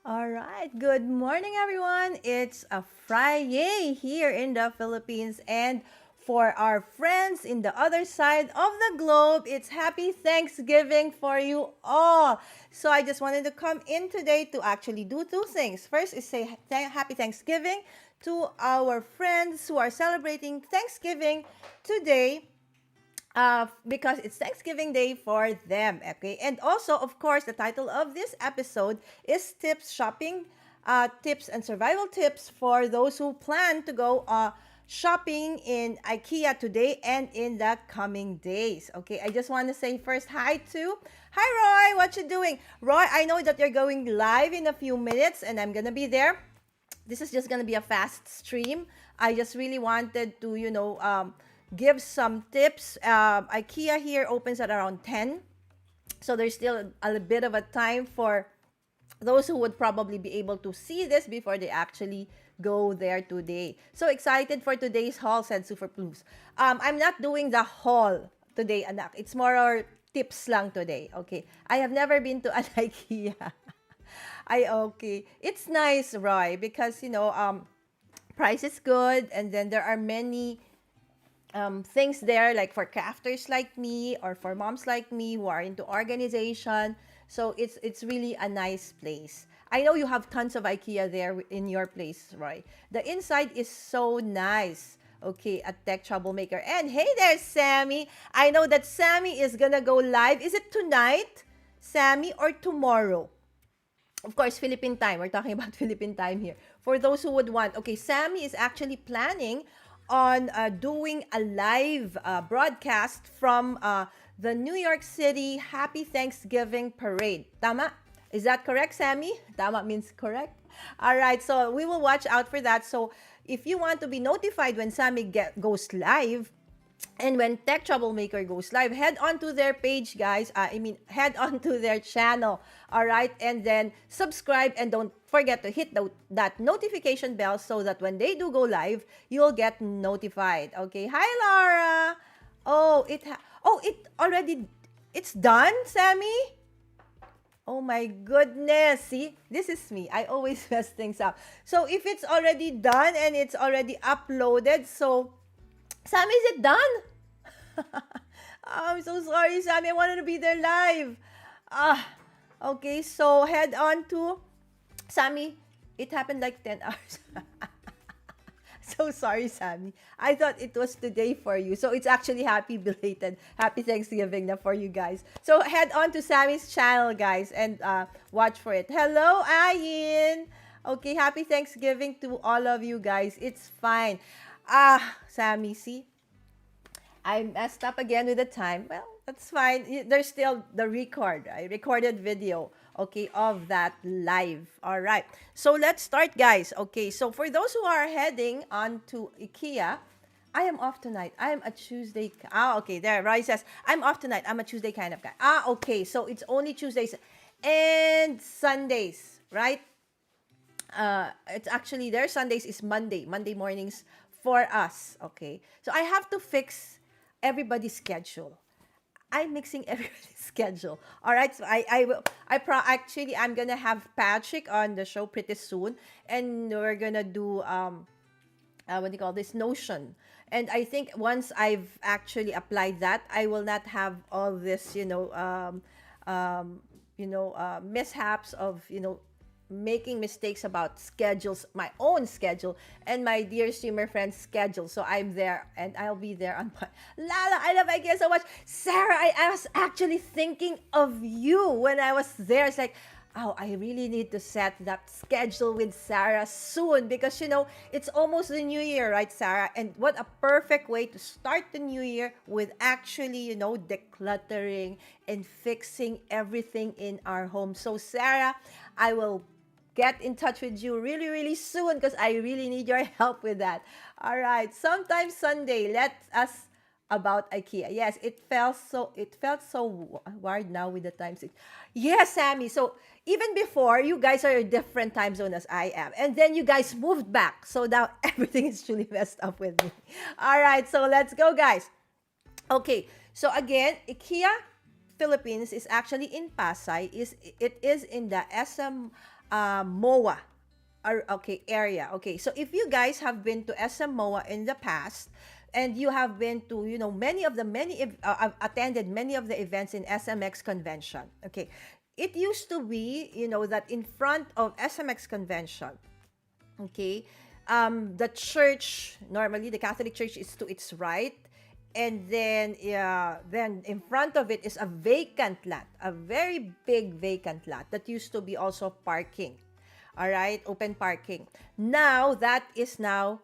All right. Good morning, everyone. It's a Friday here in the Philippines. And for our friends in the other side of the globe, it's happy Thanksgiving for you all. So I just wanted to come in today to actually do two things. First is say happy Thanksgiving to our friends who are celebrating Thanksgiving today because it's Thanksgiving Day for them. Okay, and also, of course, the title of this episode is Tips Shopping, Tips and Survival Tips for those who plan to go shopping in IKEA today and in the coming days. Okay, I just want to say first hi Roy, what you doing? Roy, I know that you're going live in a few minutes, and I'm gonna be there. This is just gonna be a fast stream. I just really wanted to, give some tips. IKEA here opens at around 10. So there's still a bit of a time for those who would probably be able to see this before they actually go there today. So excited for today's haul, said Super Plus. I'm not doing the haul today, anak. It's more or tips lang today. Okay. I have never been to an IKEA. I okay. It's nice, Roy, because price is good, and then there are many things there like for crafters like me or for moms like me who are into organization. So it's really a nice place. I know you have tons of IKEA there in your place, Roy. The inside is so nice. Okay, a tech troublemaker. And hey there, Sammy. I know that Sammy is gonna go live. Is it tonight, Sammy, or tomorrow? Of course, Philippine time. We're talking about Philippine time here. For those who would want, okay, Sammy is actually planning on doing a live broadcast from the New York City Happy Thanksgiving Parade. Tama? Is that correct, Sammy? Tama means correct. All right, so we will watch out for that. So if you want to be notified when Sammy goes live, and when Tech Troublemaker goes live, head on to their page, guys. Head on to their channel. All right. And then subscribe, and don't forget to hit that notification bell so that when they do go live, you'll get notified. Okay. Hi, Laura. It already, it's done, Sammy? Oh my goodness. See, this is me. I always mess things up. So if it's already done and it's already uploaded, so Sammy, is it done? I'm so sorry, Sammy. I wanted to be there live. Ah, okay. So head on to Sammy. It happened like 10 hours. So sorry, Sammy. I thought it was today for you. So it's actually happy Thanksgiving na for you guys. So head on to Sammy's channel, guys, and watch for it. Hello, Ayin. Okay, happy Thanksgiving to all of you guys. It's fine. Sammy, see? I messed up again with the time. Well, that's fine. There's still the record. I recorded video, okay, of that live. All right. So let's start, guys. Okay. So for those who are heading on to IKEA, I am off tonight. I'm a Tuesday. Okay. There. Roy says, I'm off tonight. I'm a Tuesday kind of guy. Okay. So it's only Tuesdays and Sundays, right? It's actually their Sundays is Monday mornings for us. Okay. So I have to fix everybody's schedule. I'm mixing everybody's schedule. All right. So actually I'm gonna have Patrick on the show pretty soon, and we're gonna do what do you call this, Notion. And I think once I've actually applied that, I will not have all this, mishaps of, making mistakes about schedules, my own schedule, and my dear streamer friend's schedule. So I'm there, and I'll be there on my Lala. I love IKEA so much. Sarah, I was actually thinking of you when I was there. It's like, oh, I really need to set that schedule with Sarah soon, because it's almost the new year, right, Sarah? And what a perfect way to start the new year with actually, decluttering and fixing everything in our home. So, Sarah, I will get in touch with you really, really soon, because I really need your help with that. All right. Sometimes Sunday, let us about IKEA. Yes, it felt so wired now with the times. Yes, Sammy. So even before, you guys are a different time zone as I am. And then you guys moved back. So now everything is truly messed up with me. All right, so let's go, guys. Okay, so again, IKEA Philippines is actually in Pasay. It is in the SM MOA, okay, area. Okay, so if you guys have been to SM MOA in the past, and you have been to, attended many of the events in SMX convention. Okay, it used to be, that in front of SMX convention, okay, the church, normally the Catholic Church is to its right, and then, yeah, then in front of it is a vacant lot, a very big vacant lot that used to be also parking. All right, open parking. Now that is now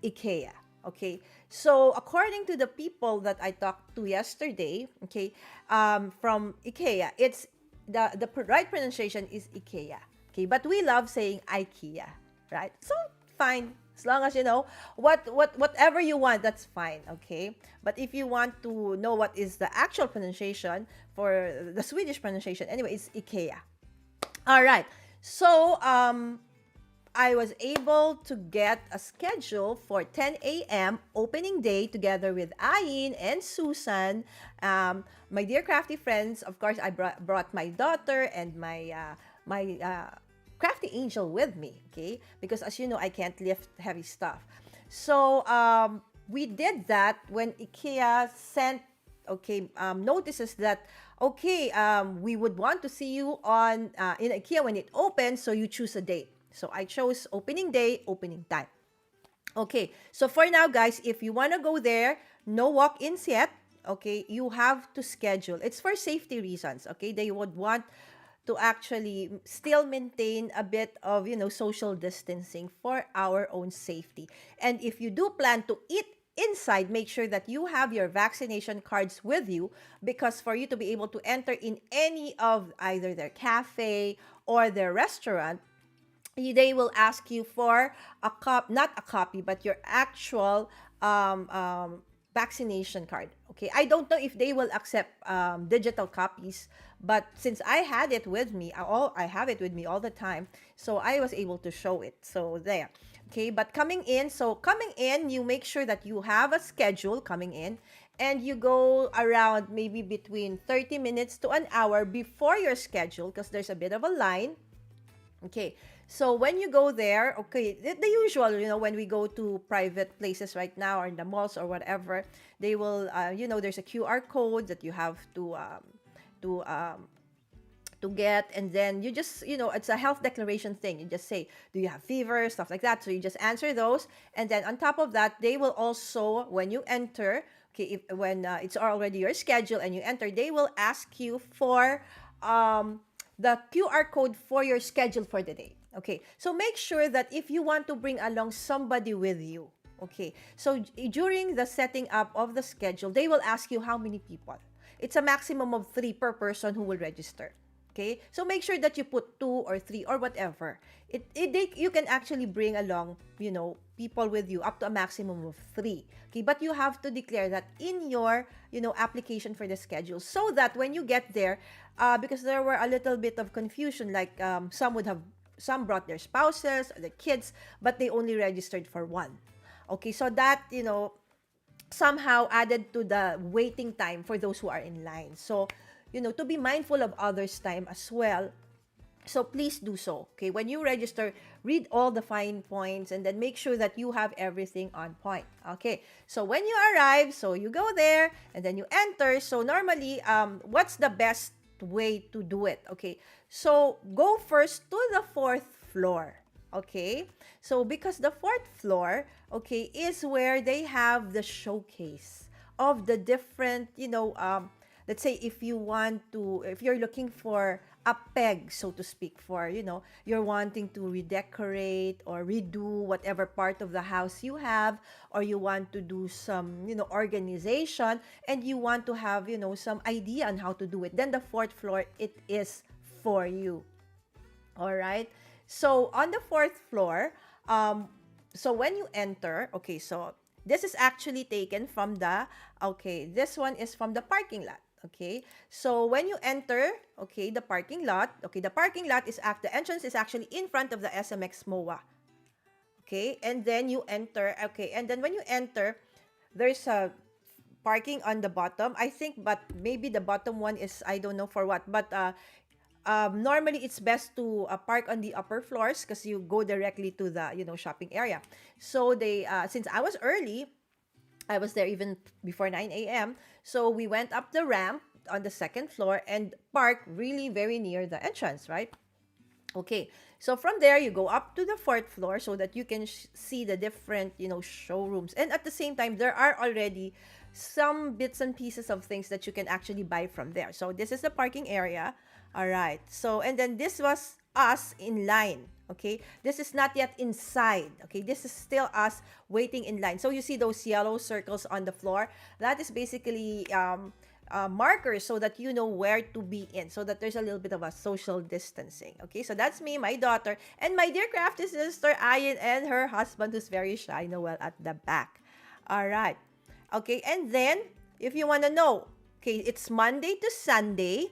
Ikea. Okay, so according to the people that I talked to yesterday, okay, from Ikea, it's the right pronunciation is Ikea. Okay, but we love saying IKEA, right? So fine, as long as you know whatever you want, that's fine. Okay, but if you want to know what is the actual pronunciation for the Swedish pronunciation, anyway, it's Ikea. All right. So, I was able to get a schedule for 10 a.m. opening day together with Ayin and Susan. My dear crafty friends, of course, I brought my daughter and my crafty angel with me, okay? Because as you know, I can't lift heavy stuff. So, we did that when IKEA sent, okay, notices that, okay, we would want to see you on in IKEA when it opens, so you choose a date. So I chose opening day, opening time. Okay, so for now, guys, if you want to go there, no walk-ins yet. Okay, you have to schedule. It's for safety reasons. Okay, they would want to actually still maintain a bit of, social distancing for our own safety. And if you do plan to eat inside, make sure that you have your vaccination cards with you, because for you to be able to enter in any of either their cafe or their restaurant, they will ask you for not a copy, but your actual vaccination card. Okay, I don't know if they will accept digital copies, but since I had it with me, I have it with me all the time, so I was able to show it. So there. Okay, but coming in, you make sure that you have a schedule coming in, and you go around maybe between 30 minutes to an hour before your schedule, because there's a bit of a line. Okay, so when you go there, okay, the usual, when we go to private places right now or in the malls or whatever, they will, there's a QR code that you have to um, to get, and then you just, it's a health declaration thing. You just say, do you have fever, stuff like that. So you just answer those, and then on top of that, they will also, when you enter, okay, when it's already your schedule and you enter, they will ask you for the QR code for your schedule for the day. Okay, so make sure that if you want to bring along somebody with you, okay, so during the setting up of the schedule, they will ask you how many people. It's a maximum of 3 per person who will register. Okay, so make sure that you put 2 or 3 or whatever. You can actually bring along, people with you up to a maximum of 3. Okay, but you have to declare that in your, application for the schedule, so that when you get there, because there were a little bit of confusion, like some brought their spouses or their kids, but they only registered for one. Okay, so that, somehow added to the waiting time for those who are in line. So, to be mindful of others' time as well. So please do so. Okay, when you register, read all the fine points and then make sure that you have everything on point. Okay, so when you arrive, so you go there and then you enter. So normally, what's the best way to do it? Okay, so go first to the 4th floor. Okay, so because the 4th floor, okay, is where they have the showcase of the different, let's say if you're looking for a peg, so to speak, for, you're wanting to redecorate or redo whatever part of the house you have, or you want to do some, organization, and you want to have, some idea on how to do it, then the 4th floor, it is for you. All right. So on the 4th floor, so when you enter, okay, so this is actually taken from this one is from the parking lot. Okay, so when you enter, okay, the parking lot, the entrance is actually in front of the SMX MOA. Okay, and then you enter, okay, and then when you enter, there's a parking on the bottom, I think, but maybe the bottom one is, I don't know for what, but Normally it's best to park on the upper floors because you go directly to the shopping area. So they since I was early, I was there even before 9 a.m. So we went up the ramp on the second floor and parked really very near the entrance, right? Okay, so from there you go up to the fourth floor so that you can see the different, showrooms. And at the same time, there are already some bits and pieces of things that you can actually buy from there. So this is the parking area. All right. So and then this was us in line. Okay, this is not yet inside. Okay, this is still us waiting in line. So you see those yellow circles on the floor. That is basically markers so that you know where to be in, so that there's a little bit of a social distancing. Okay, so that's me, my daughter, and my dear crafty sister Ayin and her husband who's very shy, Noel, at the back. All right. Okay, and then if you want to know, okay, it's Monday to Sunday.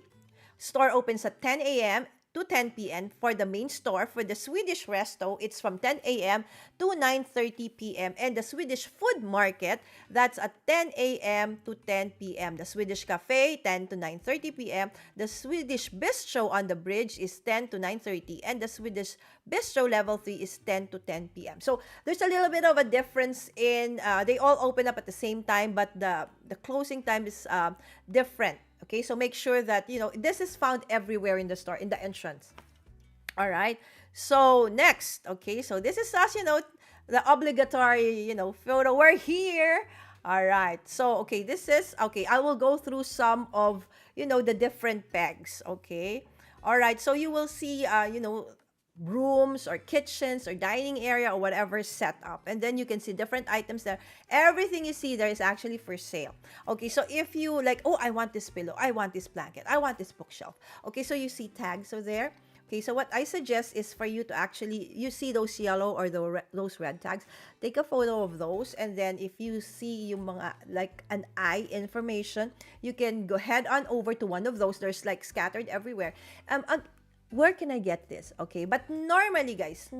Store opens at 10 a.m. to 10 p.m. For the main store. For the Swedish resto, it's from 10 a.m. to 9:30 p.m. And the Swedish food market, that's at 10 a.m. to 10 p.m. The Swedish Cafe, 10 to 9:30 p.m. The Swedish Bistro on the bridge is 10 to 9:30. And the Swedish Bistro level 3 is 10 to 10 p.m. So there's a little bit of a difference in, they all open up at the same time, but the closing time is different. Okay, so make sure that, this is found everywhere in the store, in the entrance. All right. So next, okay, so this is us, the obligatory, photo. We're here. All right. So, okay, okay, I will go through some of, the different pegs. Okay. All right. So you will see, rooms or kitchens or dining area or whatever set up, and then you can see different items there. Everything you see there is actually for sale. Okay, so if you like, oh, I want this pillow, I want this blanket, I want this bookshelf. Okay, so you see tags are there. Okay, so what I suggest is for you to actually, you see those yellow or those red tags, take a photo of those, and then if you see yung mga, like an eye information, you can go head on over to one of those. There's like scattered everywhere. Where can I get this? Okay, but normally, guys,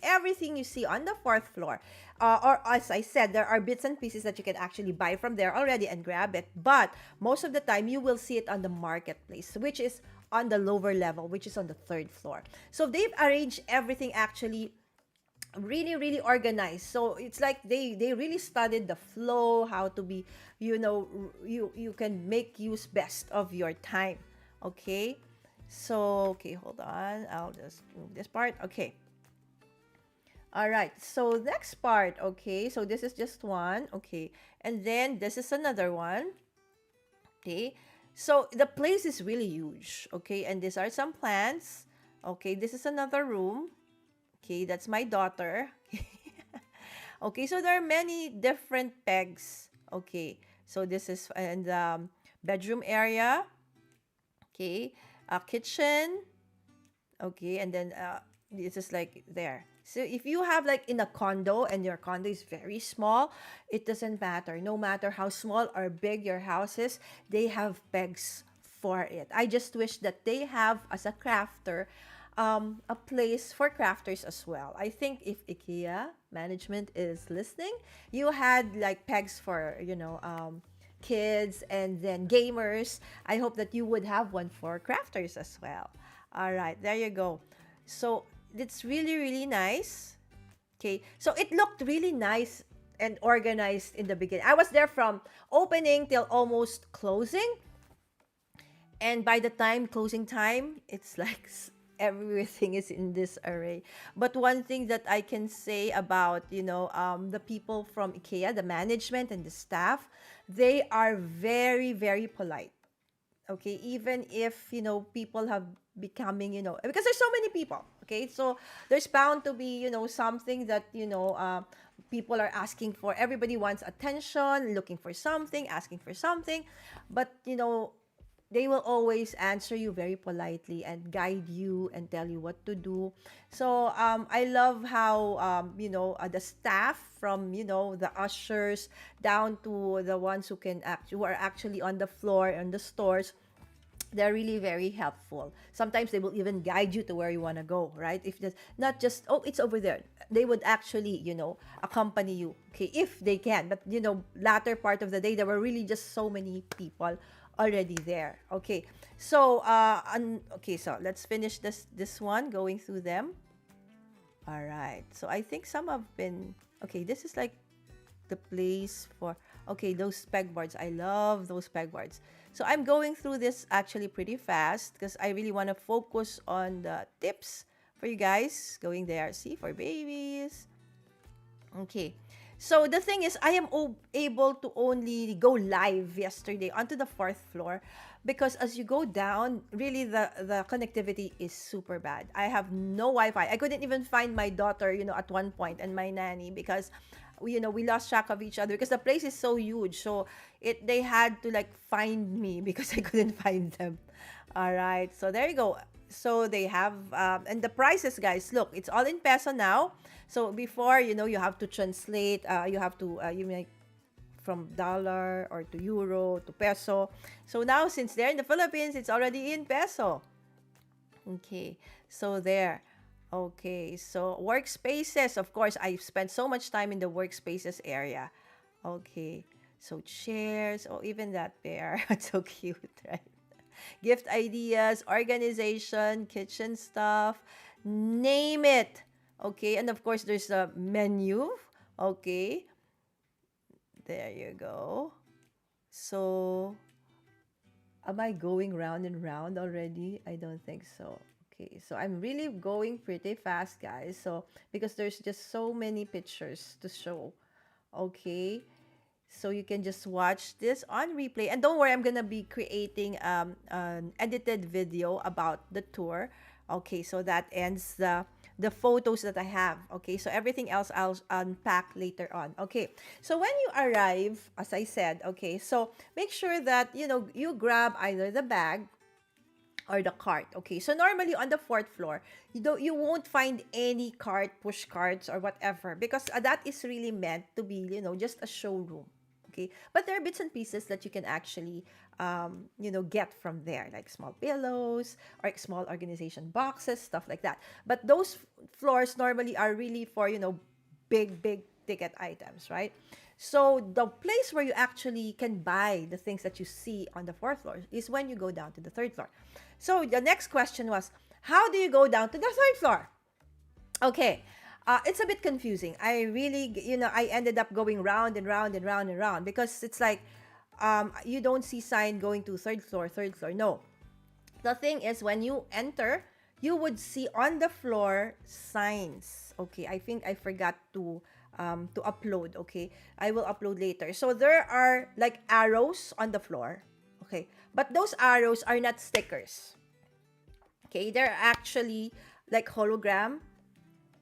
everything you see on the fourth floor, or as I said, there are bits and pieces that you can actually buy from there already and grab it. But most of the time, you will see it on the marketplace, which is on the lower level, which is on the third floor. So they've arranged everything actually really really organized. So it's like they really studied the flow, how to be, you can make use best of your time. Okay. So, okay, hold on. I'll just move this part. Okay. All right. So, next part. Okay. So, this is just one. Okay. And then this is another one. Okay. So, the place is really huge. Okay. And these are some plants. Okay. This is another room. Okay. That's my daughter. Okay. So, there are many different pegs. Okay. So, this is in the bedroom area. Okay. A kitchen. Okay, and then this is like there. So if you have like in a condo and your condo is very small, it doesn't matter. No matter how small or big your house is, they have pegs for it. I just wish that they have, as a crafter, a place for crafters as well. I think if IKEA management is listening, you had like pegs for, kids and then gamers. I hope that you would have one for crafters as well. All right, there you go. So it's really, really nice. Okay, so it looked really nice and organized in the beginning. I was there from opening till almost closing. And by the time closing time, it's like everything is in this array. But one thing that I can say about, the people from IKEA, the management and the staff, they are very, very polite. Okay, even if, people have becoming, because there's so many people. Okay, so there's bound to be, something that, people are asking for. Everybody wants attention, looking for something, asking for something. But, they will always answer you very politely and guide you and tell you what to do. So I love how the staff, from the ushers down to the ones who are actually on the floor in the stores, they're really very helpful. Sometimes they will even guide you to where you want to go, right? If there's not just, oh, it's over there. They would actually, accompany you, okay, if they can. But, latter part of the day, there were really just so many people already there. Okay. So okay, so let's finish this one going through them. All right. So I think some have been okay, this is like the place for okay, those pegboards. I love those pegboards. So I'm going through this actually pretty fast because I really want to focus on the tips for you guys going there. See, for babies. Okay. So the thing is, I am able to only go live yesterday onto the fourth floor because as you go down, really the connectivity is super bad. I have no Wi-Fi. I couldn't even find my daughter, at one point, and my nanny because we lost track of each other because the place is so huge. So they had to like find me because I couldn't find them. All right. So there you go. So they have and the prices, guys, look, it's all in peso now. So before, you have to translate, you have to you make from dollar or to euro to peso. So now since they're in the Philippines, it's already in peso. Okay, so there. Okay, so workspaces, of course, I've spent so much time in the workspaces area. Okay, so chairs, oh, even that bear, it's so cute, right? Gift ideas, organization, kitchen stuff, name it. Okay, and of course, there's a menu. Okay, there you go. So, am I going round and round already? I don't think so. Okay, so I'm really going pretty fast, guys. So, because there's just so many pictures to show. Okay, so you can just watch this on replay. And don't worry, I'm gonna be creating an edited video about the tour. Okay, so that ends the photos that I have. Okay, so everything else I'll unpack later on. Okay, so when you arrive, as I said, okay, so make sure that you grab either the bag or the cart. Okay, so normally on the fourth floor, you won't find any cart, push carts or whatever because that is really meant to be just a showroom. Okay, but there are bits and pieces that you can actually get from there, like small pillows or like small organization boxes, stuff like that. But those floors normally are really for big ticket items, right? So the place where you actually can buy the things that you see on the fourth floor is when you go down to the third floor. So the next question was, how do you go down to the third floor? Okay, it's a bit confusing. I really, I ended up going round and round and round and round because it's like you don't see sign going to third floor, third floor. No, the thing is when you enter, you would see on the floor signs. Okay, I think I forgot to upload. Okay, I will upload later. So there are like arrows on the floor. Okay, but those arrows are not stickers. Okay, they're actually like hologram.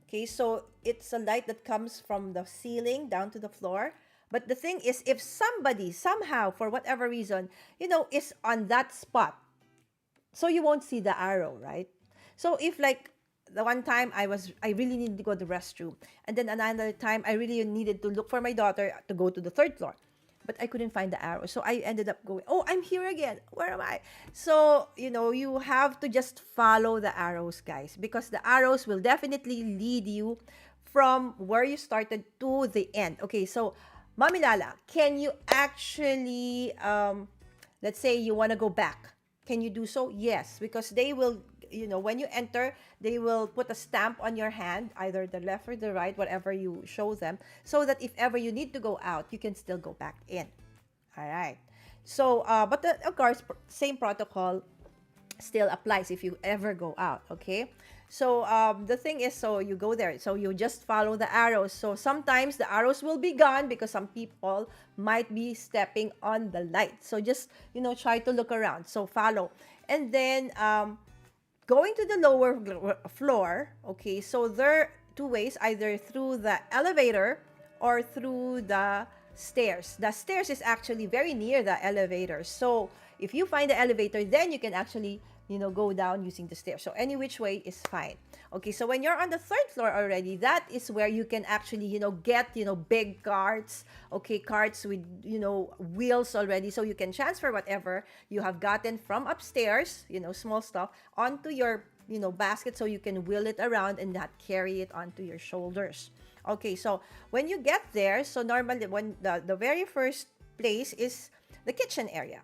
Okay, so it's a light that comes from the ceiling down to the floor. But the thing is, if somebody somehow, for whatever reason, is on that spot, so you won't see the arrow, right? So if like the one time I really needed to go to the restroom, and then another time I really needed to look for my daughter to go to the third floor, but I couldn't find the arrow. So I ended up going, oh, I'm here again. Where am I? So, you have to just follow the arrows, guys, because the arrows will definitely lead you from where you started to the end. Okay, so Mami Lala, can you actually, let's say you want to go back. Can you do so? Yes, because they will, when you enter, they will put a stamp on your hand, either the left or the right, whatever you show them, so that if ever you need to go out, you can still go back in. All right. So, but of course, same protocol still applies if you ever go out. Okay. So the thing is, so you go there, so you just follow the arrows. So sometimes the arrows will be gone because some people might be stepping on the light. So just try to look around. So follow, and then going to the lower floor. Okay, so there are two ways: either through the elevator or through the stairs. The stairs is actually very near the elevator. So if you find the elevator, then you can actually go down using the stairs. So any which way is fine. Okay, so when you're on the third floor already, that is where you can actually, get, big carts, okay, carts with, wheels already. So you can transfer whatever you have gotten from upstairs, small stuff, onto your, basket so you can wheel it around and not carry it onto your shoulders. Okay, so when you get there, so normally when the very first place is the kitchen area.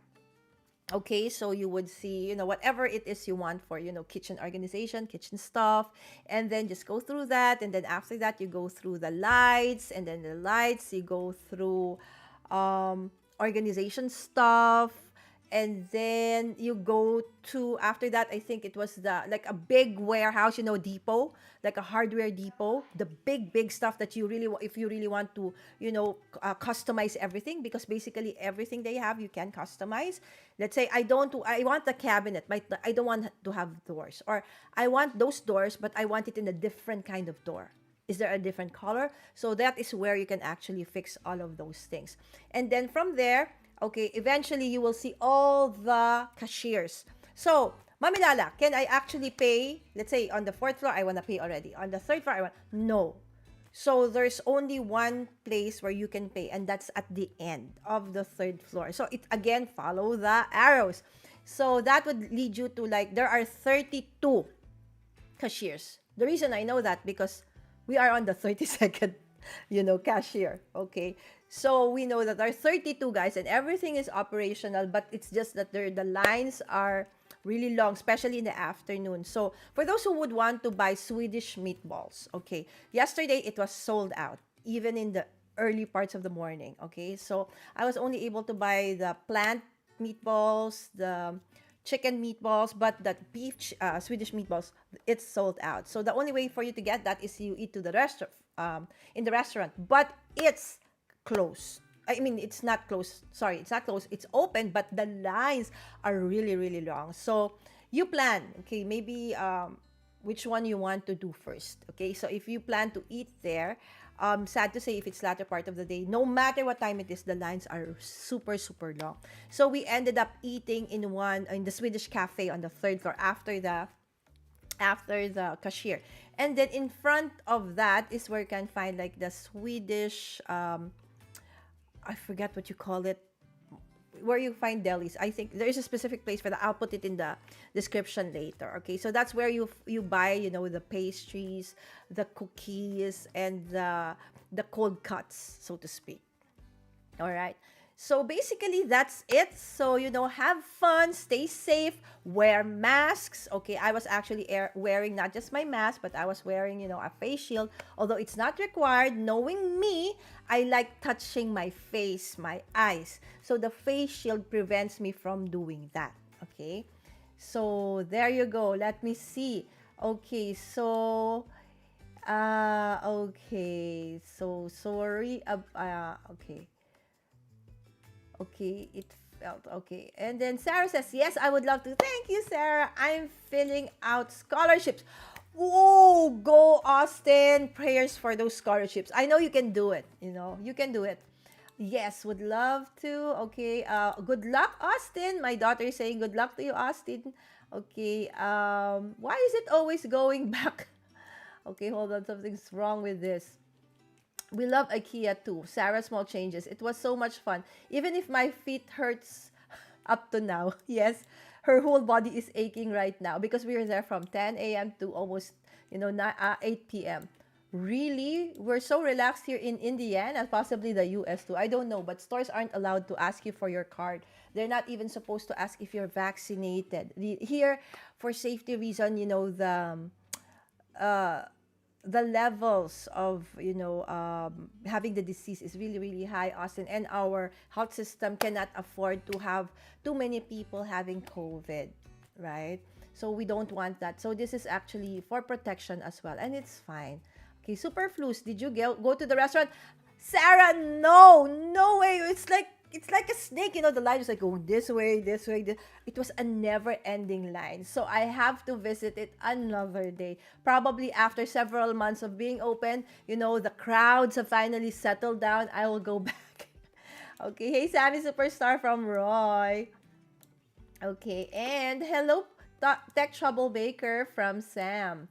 Okay, so you would see, whatever it is you want for, kitchen organization, kitchen stuff, and then just go through that. And then after that, you go through the lights, and then the lights, you go through organization stuff. And then you go to, after that, I think it was like a big warehouse, depot, like a hardware depot, the big stuff that you really, if you really want to, customize everything, because basically everything they have, you can customize. Let's say I want the cabinet, I don't want to have doors, or I want those doors, but I want it in a different kind of door. Is there a different color? So that is where you can actually fix all of those things. And then from there, okay, eventually you will see all the cashiers. So, Mami Lala, can I actually pay? Let's say on the fourth floor, I want to pay already. On the third floor, I want. No. So there's only one place where you can pay, and that's at the end of the third floor. So it again, follow the arrows. So that would lead you to, like, there are 32 cashiers. The reason I know that, because we are on the 32nd, cashier. Okay. So we know that there are 32 guys and everything is operational, but it's just that the lines are really long, especially in the afternoon. So for those who would want to buy Swedish meatballs, okay, yesterday it was sold out, even in the early parts of the morning. Okay. So I was only able to buy the plant meatballs, the chicken meatballs, but the beef Swedish meatballs, it's sold out. So the only way for you to get that is you eat to the restaurant, in the restaurant, but it's closed. I mean, it's not closed. Sorry, it's not closed. It's open, but the lines are really, really long. So you plan, okay, maybe which one you want to do first. Okay, so if you plan to eat there, sad to say, if it's latter part of the day, no matter what time it is, the lines are super, super long. So we ended up eating in the Swedish Cafe on the third floor after the cashier. And then in front of that is where you can find like the Swedish, I forget what you call it, where you find delis. I think there is a specific place for that. I'll put it in the description later. Okay, so that's where you buy, the pastries, the cookies, and the cold cuts, so to speak. All right. So basically, that's it. So, have fun, stay safe, wear masks. Okay, I was actually wearing not just my mask, but I was wearing, a face shield. Although it's not required, knowing me, I like touching my face, my eyes. So the face shield prevents me from doing that. Okay. So there you go. Let me see. Okay, so okay. So sorry. Okay. Okay, it felt okay. And then Sarah says, yes, I would love to. Thank you, Sarah. I'm filling out scholarships. Whoa, go Austin. Prayers for those scholarships. I know you can do it. You can do it. Yes, would love to. Okay, good luck, Austin. My daughter is saying good luck to you, Austin. Okay, why is it always going back? Okay, hold on. Something's wrong with this. We love IKEA too. Sarah, small changes. It was so much fun. Even if my feet hurts up to now. Yes, her whole body is aching right now because we were there from 10 a.m. to almost, 8 p.m. Really? We're so relaxed here in Indiana, possibly the US too. I don't know, but stores aren't allowed to ask you for your card. They're not even supposed to ask if you're vaccinated. Here, for safety reason, uh, the levels of having the disease is really, really high, Austin, and our health system cannot afford to have too many people having COVID, right? So we don't want that. So this is actually for protection as well, and it's fine. Okay, superfluous, did you go to the restaurant? Sarah, no way. It's like a snake, the line is like going this way, this way. It was a never-ending line. So I have to visit it another day. Probably after several months of being open, the crowds have finally settled down. I will go back. Okay, hey Sammy Superstar from Roy. Okay, and hello Tech Troublemaker from Sam.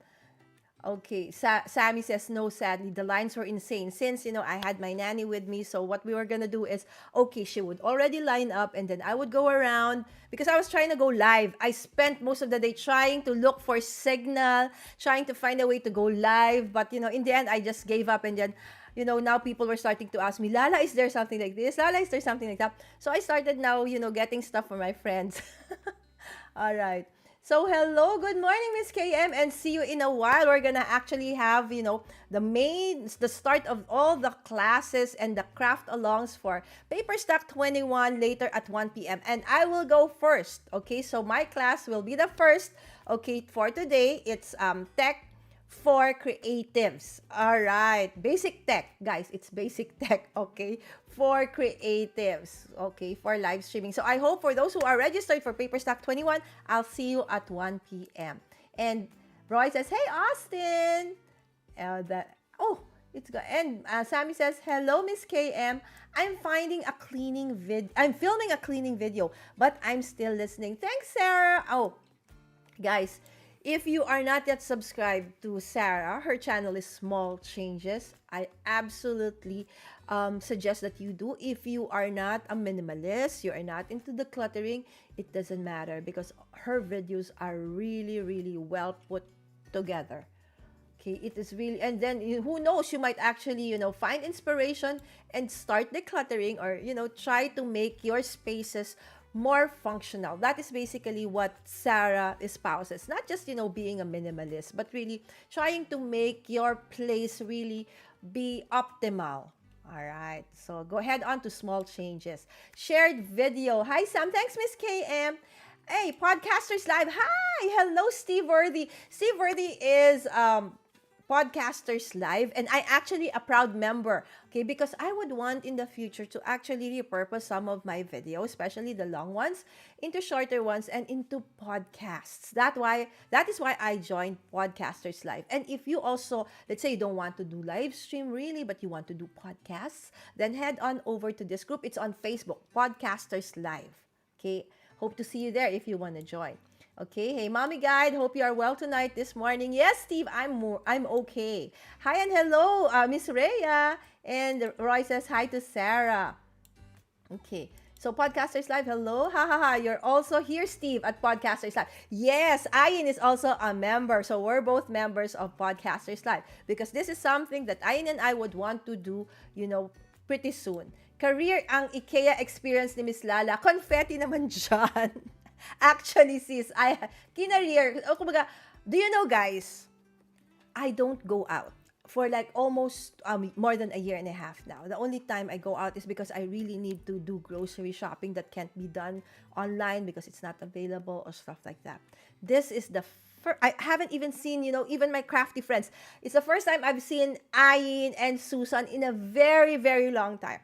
Okay, Sammy says, no, sadly, the lines were insane. Since, I had my nanny with me, so what we were gonna do is, okay, she would already line up, and then I would go around, because I was trying to go live. I spent most of the day trying to look for signal, trying to find a way to go live, but, in the end, I just gave up, and then, now people were starting to ask me, Lala, is there something like this? Lala, is there something like that? So I started now, getting stuff for my friends. All right. So hello, good morning, Miss KM, and see you in a while. We're gonna actually have, the start of all the classes and the craft alongs for Paper Stack 21 later at 1 p.m. And I will go first. Okay, so my class will be the first. Okay, for today, it's tech for creatives. All right. Basic tech, guys. It's basic tech, okay? For creatives, okay? For live streaming. So I hope for those who are registered for Paperstack 21, I'll see you at 1 p.m. And Roy says, hey, Austin. It's good. And Sammy says, hello, Miss KM. I'm filming a cleaning video, but I'm still listening. Thanks, Sarah. Oh, guys, if you are not yet subscribed to Sarah, her channel is Small Changes. I absolutely suggest that you do. If you are not a minimalist, you are not into the cluttering, it doesn't matter because her videos are really, really well put together. Okay, it is really, and then who knows, you might actually, find inspiration and start decluttering or, try to make your spaces more functional. That is basically what Sarah espouses. Not just, being a minimalist, but really trying to make your place really be optimal. All right. So go ahead on to Small Changes. Shared video. Hi, Sam. Thanks, Miss KM. Hey, Podcasters Live. Hi. Hello, Steve Worthy. Steve Worthy is Podcasters Live, and I actually a proud member, okay, because I would want in the future to actually repurpose some of my videos, especially the long ones, into shorter ones and into podcasts. That is why I joined Podcasters Live. And if you also, let's say you don't want to do live stream really, but you want to do podcasts, then head on over to this group. It's on Facebook, Podcasters Live. Okay, hope to see you there if you want to join. Okay, hey, Mommy Guide, hope you are well tonight this morning. Yes, Steve, I'm okay. Hi and hello, Miss Rhea. And Roy says hi to Sarah. Okay, so Podcasters Live, hello. Ha ha ha, you're also here, Steve, at Podcasters Live. Yes, Ayin is also a member. So we're both members of Podcasters Live because this is something that Ayin and I would want to do, pretty soon. Career ang IKEA experience ni Miss Lala. Confetti naman dyan. Actually, sis, kinareer, kumbaga, do you know, guys, I don't go out for like almost more than a year and a half now. The only time I go out is because I really need to do grocery shopping that can't be done online because it's not available or stuff like that. This is the first, I haven't even seen, even my crafty friends. It's the first time I've seen Ayin and Susan in a very, very long time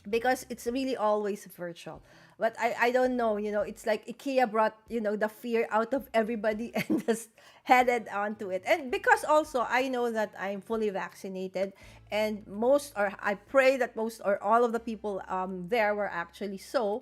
because it's really always virtual. But I don't know, it's like IKEA brought, the fear out of everybody and just headed onto it. And because also I know that I'm fully vaccinated and I pray that most or all of the people there were actually so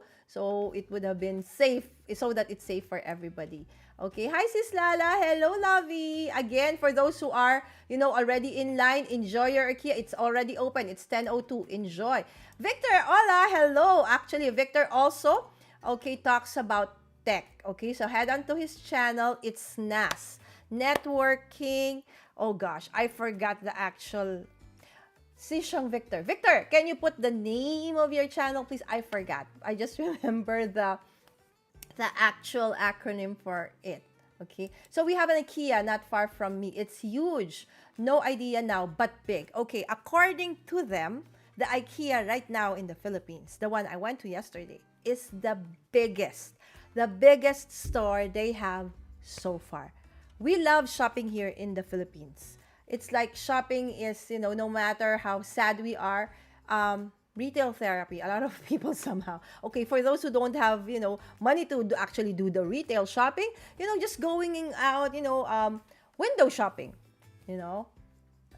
it would have been safe, so that it's safe for everybody. Okay, hi Sis Lala, hello Lovey. Again, for those who are, already in line, enjoy your IKEA. It's already open. It's 10:02. Enjoy. Victor, hola, hello. Actually, Victor also, okay, talks about tech. Okay, so head on to his channel. It's NAS, networking. Oh gosh, I forgot the actual. Sishang Victor. Victor, can you put the name of your channel, please? I forgot. I just remember the actual acronym for it. Okay, so we have an IKEA not far from me. It's huge. No idea now, but big. Okay, according to them, the IKEA right now in the Philippines, the one I went to yesterday, is the biggest store they have so far. We love shopping here in the Philippines. It's like shopping is, no matter how sad we are, retail therapy. A lot of people somehow. Okay, for those who don't have, money to actually do the retail shopping, just going out, window shopping,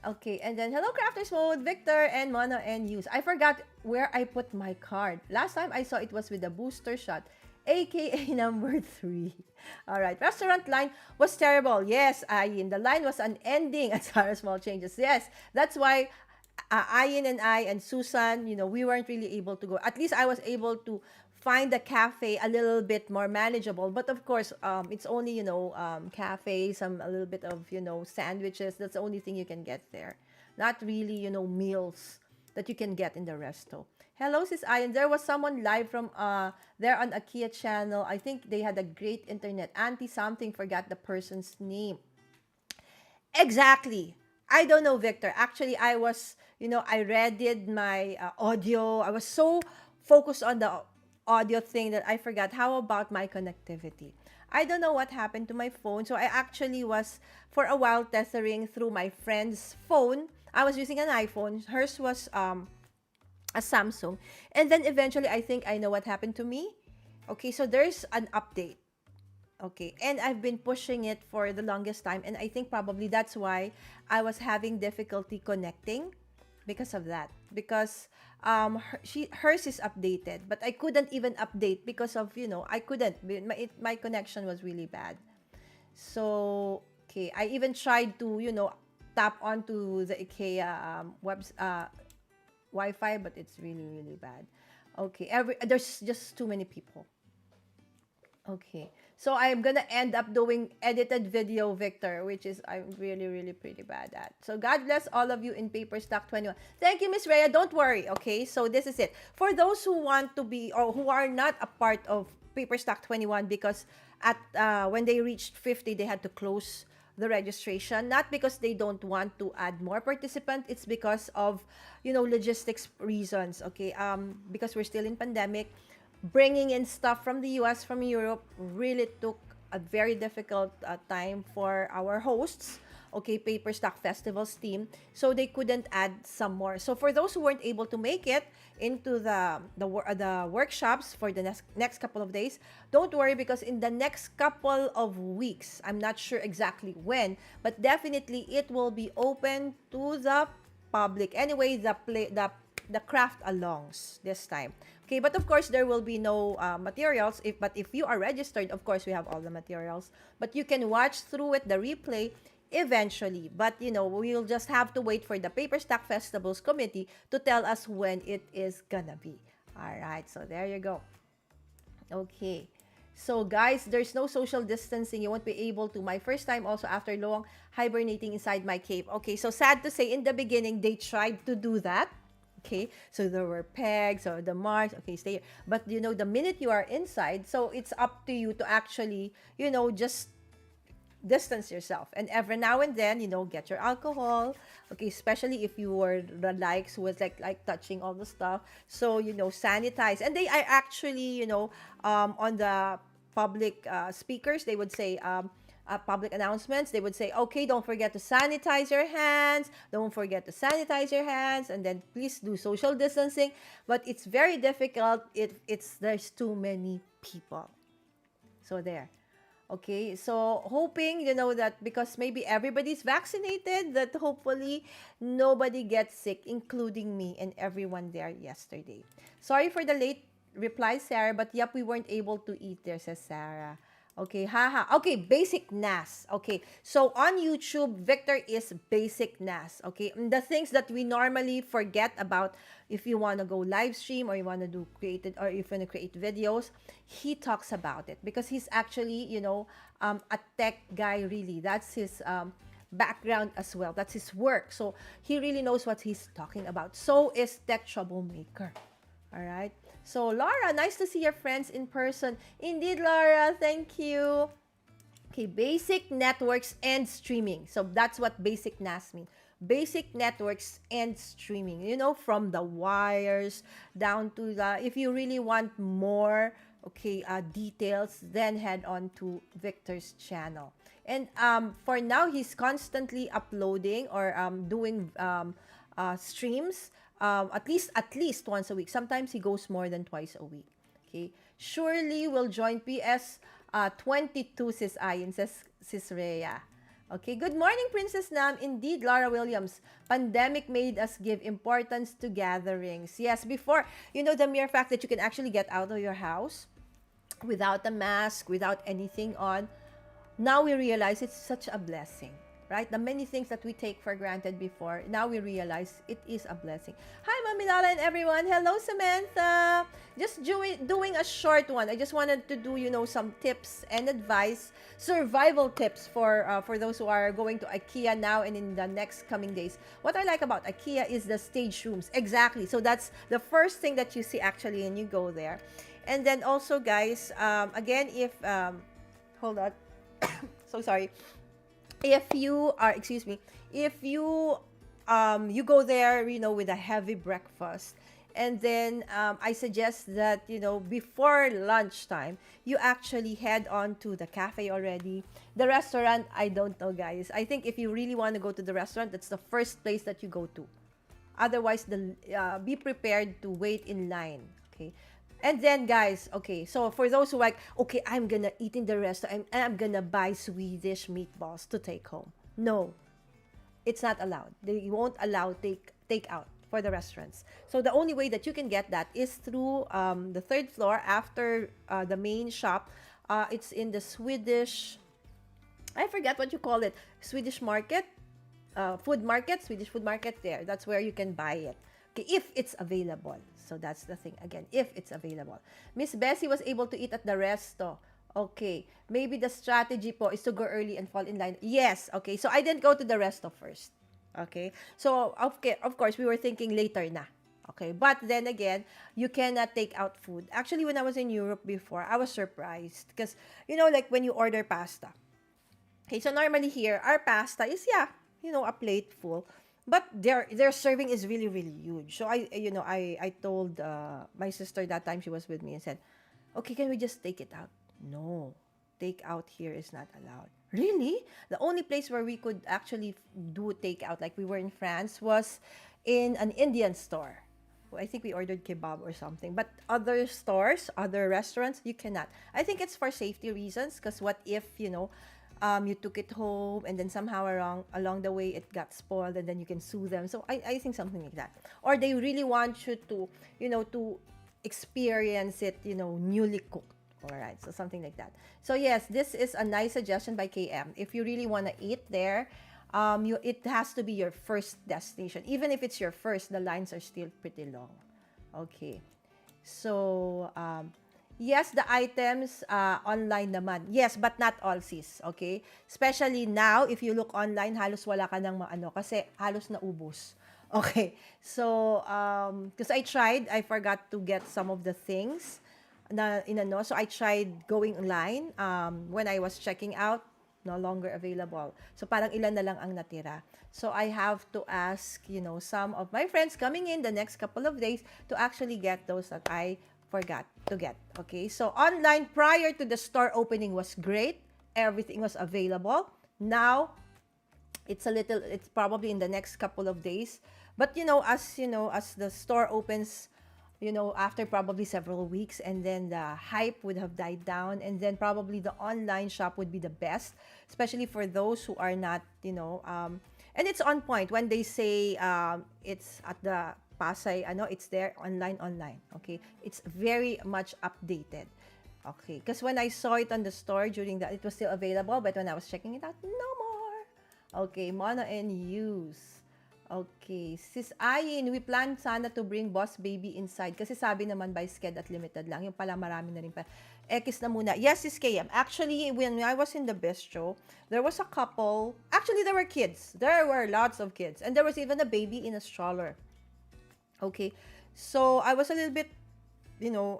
Okay, and then hello crafters mode, Victor and Mono and Use. I forgot where I put my card. Last time I saw it was with the booster shot, aka number 3. All right, restaurant line was terrible. Yes, Ayin, the line was unending at Sarah Small Changes. Yes, that's why Ayin and I and Susan, we weren't really able to go. At least I was able to find the cafe a little bit more manageable. But of course, it's only, cafe, a little bit of, sandwiches. That's the only thing you can get there. not really, meals that you can get in the resto. Hello, sis Ayan. There was someone live from there on Ikea channel. I think they had a great internet. Auntie something forgot the person's name. Exactly. I don't know, Victor. Actually, I readied my audio. I was so focused on the audio thing that I forgot. How about my connectivity? I don't know what happened to my phone. So I actually was, for a while, tethering through my friend's phone. I was using an iPhone. Hers was a Samsung. And then eventually, I think I know what happened to me. Okay, so there's an update. Okay, and I've been pushing it for the longest time, and I think probably that's why I was having difficulty connecting because of that. Because hers is updated, but I couldn't even update because of I couldn't. My connection was really bad. So okay, I even tried to tap onto the IKEA Wi-Fi, but it's really really bad. Okay, there's just too many people. Okay. So I'm gonna end up doing edited video, Victor, which is I'm really, really pretty bad at. So God bless all of you in Paper Stock 21. Thank you, Miss Rhea. Don't worry, okay? So this is it. For those who want to be or who are not a part of Paper Stock 21 because at when they reached 50, they had to close the registration, not because they don't want to add more participants, it's because of logistics reasons, okay? Because we're still in pandemic, bringing in stuff from the US, from Europe, really took a very difficult time for our hosts, okay, Paper Stock Festivals team. So they couldn't add some more. So for those who weren't able to make it into the workshops for the next couple of days, don't worry because in the next couple of weeks, I'm not sure exactly when, but definitely it will be open to the public. Anyway, the craft alongs this time. Okay, but of course there will be no materials. If you are registered, of course we have all the materials. But you can watch through it, the replay, eventually. But we'll just have to wait for the Paper Stock Festivals Committee to tell us when it is gonna be. All right, so there you go. Okay. So guys, there's no social distancing. You won't be able to. My first time also after long hibernating inside my cave. Okay, so sad to say in the beginning they tried to do that. Okay, so there were pegs or the marks. Okay, stay here. But the minute you are inside, so it's up to you to actually, just distance yourself. And every now and then, get your alcohol. Okay, especially if you were the likes who was like touching all the stuff. So, sanitize. And they are actually, on the public speakers, they would say, public announcements, they would say, okay, don't forget to sanitize your hands, don't forget to sanitize your hands, and then please do social distancing. But it's very difficult if there's too many people. So there. Okay, so hoping, that because maybe everybody's vaccinated, that hopefully nobody gets sick, including me and everyone there yesterday. Sorry for the late reply, Sarah, but yep, we weren't able to eat there, says Sarah. Okay, haha. Okay, basic NAS. Okay, so on YouTube, Victor is basic NAS. Okay, and the things that we normally forget about if you want to go live stream or you want to do created or if you want to create videos, he talks about it because he's actually, a tech guy, really. That's his background as well. That's his work. So he really knows what he's talking about. So is Tech Troublemaker. All right. So, Laura, nice to see your friends in person. Indeed, Laura, thank you. Okay, basic networks and streaming. So, that's what basic NAS means. Basic networks and streaming. From the wires down to if you really want more, okay, details, then head on to Victor's channel. And for now, he's constantly uploading or doing streams at least once a week. Sometimes he goes more than twice a week. Okay. Surely will join PS 22, says Ayin, says Rhea. Okay. Good morning, Princess Nam. Indeed, Laura Williams. Pandemic made us give importance to gatherings. Yes, before, the mere fact that you can actually get out of your house without a mask, without anything on, now we realize it's such a blessing. Right? The many things that we take for granted before, now we realize it is a blessing. Hi, Ma'am Milala and everyone. Hello, Samantha. Just doing a short one. I just wanted to do, some tips and advice, survival tips for those who are going to IKEA now and in the next coming days. What I like about IKEA is the stage rooms. Exactly. So that's the first thing that you see actually when you go there. And then also, guys, again, if hold on, so sorry. If you are, excuse me, if you go there, with a heavy breakfast, and then I suggest that, before lunchtime, you actually head on to the cafe already. The restaurant, I don't know, guys. I think if you really want to go to the restaurant, that's the first place that you go to. Otherwise, be prepared to wait in line. Okay. And then, guys, okay, so for those who like, okay, I'm gonna eat in the restaurant and I'm gonna buy Swedish meatballs to take home. No, it's not allowed. They won't allow take out for the restaurants. So the only way that you can get that is through the third floor after the main shop. It's in the Swedish, I forget what you call it, Swedish market, Swedish food market there. That's where you can buy it. Okay, if it's available. So that's the thing. Again, if it's available. Miss Bessie was able to eat at the resto. Okay. Maybe the strategy po is to go early and fall in line. Yes. Okay. So I didn't go to the resto first. Okay. So, of course, we were thinking later na. Okay. But then again, you cannot take out food. Actually, when I was in Europe before, I was surprised. Because, like when you order pasta. Okay. So normally here, our pasta is, a plate full. But their serving is really, really huge. So I told my sister that time she was with me and said, okay, can we just take it out? No, take out here is not allowed. Really? The only place where we could actually do takeout, like we were in France, was in an Indian store. Well, I think we ordered kebab or something. But other stores, other restaurants, you cannot. I think it's for safety reasons. Because what if, you took it home and then somehow along the way it got spoiled and then you can sue them. So I think something like that. Or they really want you to, to experience it, newly cooked. All right, so something like that. So yes, this is a nice suggestion by KM. If you really want to eat there, it has to be your first destination. Even if it's your first, the lines are still pretty long. Okay. So, yes, the items online naman. Yes, but not all, sis. Okay? Especially now, if you look online, halos wala ka nang maano kasi halos naubos. Okay. So, because I forgot to get some of the things so I tried going online. When I was checking out, no longer available. So parang ilan na lang ang natira. So I have to ask, some of my friends coming in the next couple of days to actually get those that I forgot to get. Okay, so online prior to the store opening was great. Everything was available. Now, it's probably in the next couple of days. But as the store opens, after probably several weeks, and then the hype would have died down, and then probably the online shop would be the best, especially for those who are not, and it's on point when they say it's at the Pasay, it's there online, okay? It's very much updated, okay? Because when I saw it on the store during that, it was still available, but when I was checking it out, no more. Okay, mono and use. Okay, Sis Ayin, we plan sana to bring Boss Baby inside kasi sabi naman by sked at limited lang. Yung pala marami na rin pa. Ekis na muna. Yes, Sis KM. Actually, when I was in the bistro, there was a couple. Actually, there were kids. There were lots of kids. And there was even a baby in a stroller. Okay, so I was a little bit,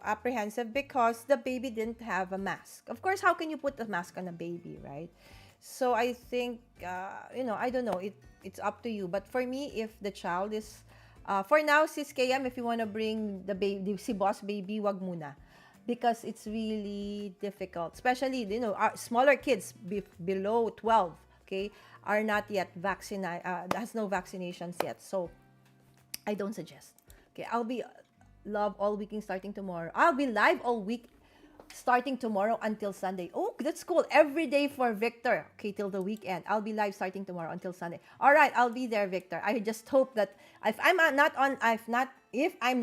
apprehensive because the baby didn't have a mask. Of course, how can you put a mask on a baby, right? So I think, I don't know, it's up to you. But for me, if the child is, for now, Sis KM, if you want to bring the baby, si Boss Baby, wag muna. Because it's really difficult. Especially, our smaller kids below 12, okay, are not yet vaccinated, has no vaccinations yet. So, I don't suggest. Okay, I'll be live all weekend starting tomorrow. I'll be live all week starting tomorrow until Sunday. Oh, that's cool. Every day for Victor. Okay, till the weekend. I'll be live starting tomorrow until Sunday. All right, I'll be there, Victor. I just hope that if I'm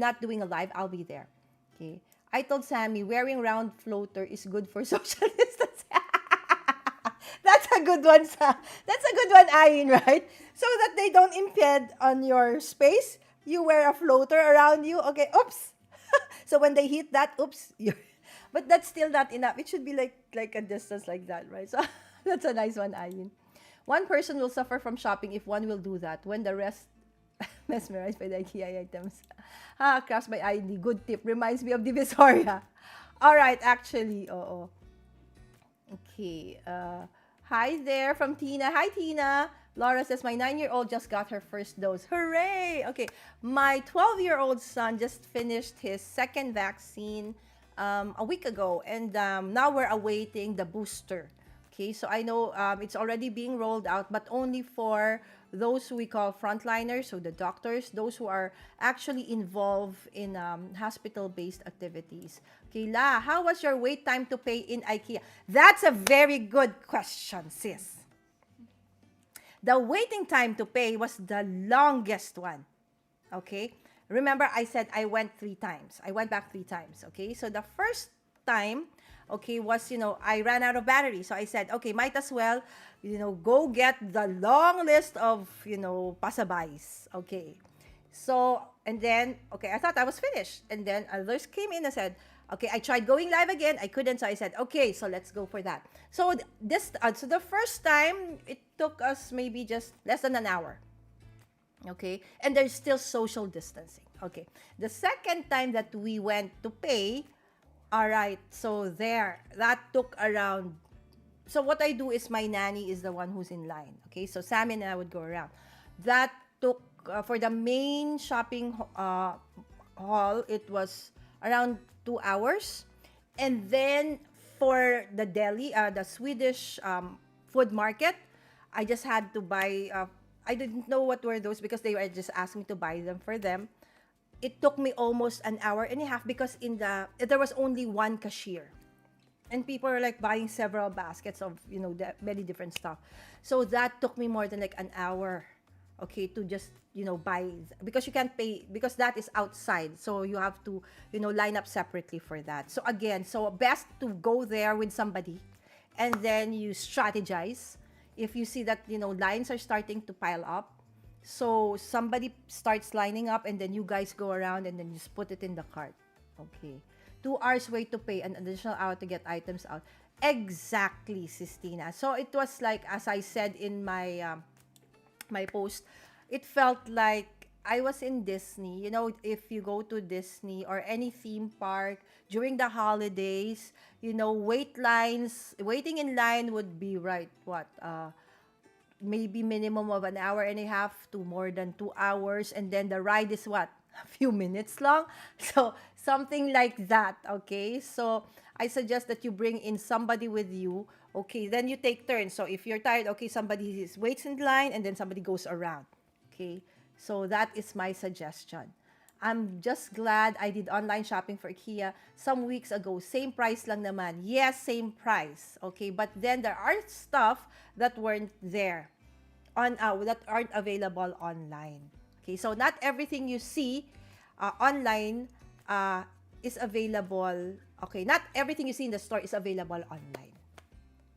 not doing a live, I'll be there. Okay. I told Sammy wearing round floater is good for social distance. That's a good one, Sam. That's a good one, Ayin, right? So that they don't impede on your space. You wear a floater around you. Okay, oops. So when they hit that, oops, you're, but that's still not enough. It should be like a distance like that, right? So that's a nice one, Ayin. One person will suffer from shopping if one will do that. When the rest mesmerized by the IKEA items. Crafts by ID. Good tip. Reminds me of Divisoria. All right, actually. Oh. Okay. Hi there from Tina. Hi, Tina. Laura says, my 9-year-old just got her first dose. Hooray! Okay. My 12-year-old son just finished his second vaccine a week ago. And now we're awaiting the booster. Okay, so I know it's already being rolled out, but only for those who we call frontliners, so the doctors, those who are actually involved in hospital-based activities. Okay, La, how was your wait time to pay in IKEA? That's a very good question, sis. The waiting time to pay was the longest one. Okay, remember I said I went 3 times. I went back 3 times. Okay, so the first time, okay, was, I ran out of battery. So I said, okay, might as well, go get the long list of, pasabays. Okay. So, and then, okay, I thought I was finished. And then others came in and said, okay, I tried going live again. I couldn't. So I said, okay, so let's go for that. So so the first time, it took us maybe just less than an hour. Okay. And there's still social distancing. Okay. The second time that we went to pay, all right, so that took around. So what I do is my nanny is the one who's in line. Okay, so Sammy and I would go around. That took for the main shopping hall. It was around 2 hours, and then for the deli, the Swedish food market, I just had to buy. I didn't know what were those because they were just asking me to buy them for them. It took me almost an hour and a half because there was only one cashier, and people are like buying several baskets of many different stuff. So that took me more than like an hour, okay, to just buy, because you can't pay because that is outside, so you have to line up separately for that. So again, so best to go there with somebody, and then you strategize. If you see that lines are starting to pile up, so somebody starts lining up, and then you guys go around, and then you just put it in the cart. Okay. 2 hours wait to pay, an additional hour to get items out. Exactly, Sistina. So it was like, as I said in my my post, it felt like I was in Disney. If you go to Disney or any theme park during the holidays, waiting in line would be right, what, maybe minimum of an hour and a half to more than 2 hours, and then the ride is what, a few minutes long. So something like that. Okay, so I suggest that you bring in somebody with you. Okay, then you take turns. So if you're tired, okay, somebody waits in line, and then somebody goes around. Okay, so that is my suggestion. I'm just glad I did online shopping for IKEA some weeks ago. Same price lang naman. Yes, same price. Okay, but then there are stuff that weren't there that aren't available online. Okay, so not everything you see online is available. Okay, not everything you see in the store is available online.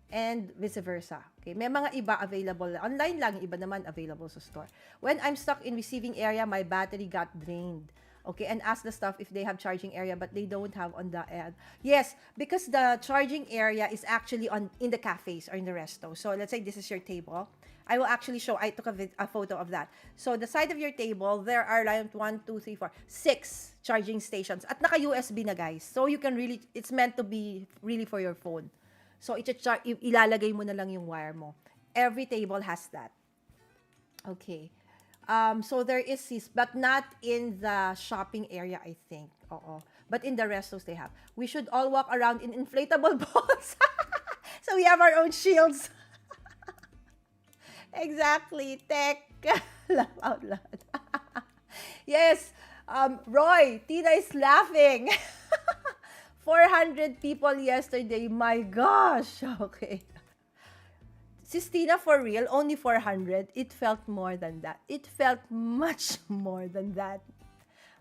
And vice versa. Okay, may mga iba available online lang, iba naman available sa store. When I'm stuck in receiving area, my battery got drained. Okay, and ask the staff if they have charging area, but they don't have on the ad. Yes, because the charging area is actually in the cafes or in the resto. So let's say this is your table. I will actually show. I took a photo of that. So the side of your table, there are like 1, 2, 3, 4, 6 charging stations. At naka USB na, guys. So you can really, it's meant to be really for your phone. So ilalagay mo na lang yung wire mo. Every table has that. Okay. So there is this, but not in the shopping area, I think. But in the restos they have. We should all walk around in inflatable balls. So we have our own shields. Exactly. Tech. Laugh out loud. Yes. Roy, Tina is laughing. 400 people yesterday. My gosh. Okay. Sistina, for real, only 400. It felt more than that. It felt much more than that.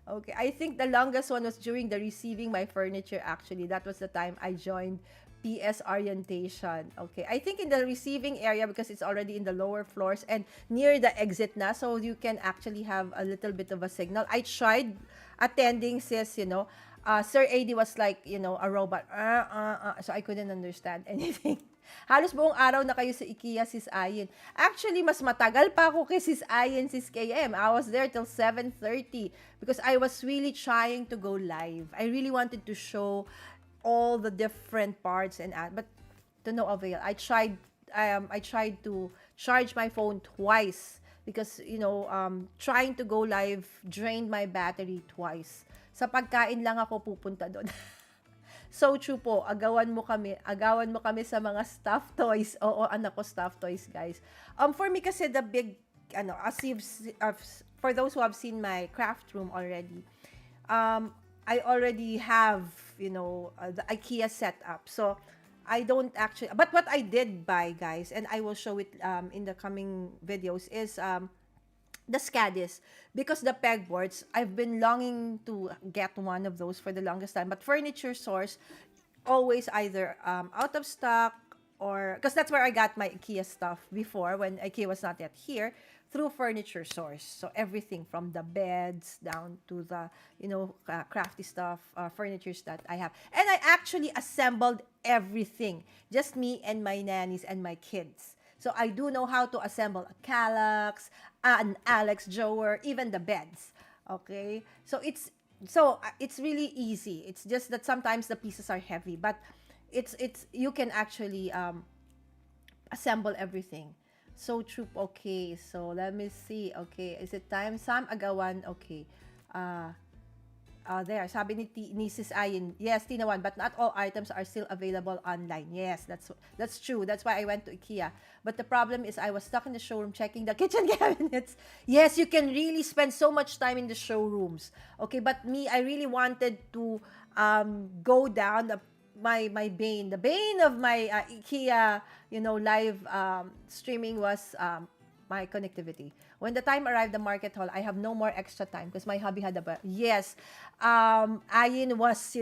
Okay, I think the longest one was during the receiving my furniture, actually. That was the time I joined PS orientation. Okay. I think in the receiving area because it's already in the lower floors and near the exit na, so you can actually have a little bit of a signal. I tried attending, sis, Sir AD was like, a robot. So I couldn't understand anything. Halos buong araw na kayo sa IKEA, Sis Ayin. Actually, mas matagal pa ako kay Sis Ayin, Sis KM. I was there till 7:30 because I was really trying to go live. I really wanted to show all the different parts but to no avail. I tried to charge my phone twice because trying to go live drained my battery twice. Sa pagkain lang ako pupunta doon. So true po, agawan mo kami sa mga stuffed toys. Oo, anak ko stuffed toys, guys. For me kasi the big, for those who have seen my craft room already, I already have, the IKEA setup. So, I don't actually, but what I did buy, guys, and I will show it in the coming videos, is the SCADIS. Because the pegboards, I've been longing to get one of those for the longest time. But Furniture Source, always either out of stock, or because that's where I got my IKEA stuff before when IKEA was not yet here, through Furniture Source. So everything from the beds down to the crafty stuff, furnitures that I have, and I actually assembled everything, just me and my nannies and my kids. So I do know how to assemble a Kallax, an Alex Jower, even the beds. Okay, so it's really easy. It's just that sometimes the pieces are heavy, but it's you can actually assemble everything. So true. Okay, so let me see. Okay, is it time? Sam Agawan. Okay. There, sabi ni Sis Ayin, yes, Tinawan, but not all items are still available online. Yes, that's true. That's why I went to IKEA. But the problem is I was stuck in the showroom checking the kitchen cabinets. Yes, you can really spend so much time in the showrooms. Okay, but me, I really wanted to go down my bane. The bane of my IKEA, live streaming was my connectivity. When the time arrived, the market hall, I have no more extra time because my hubby had yes. Ayin was,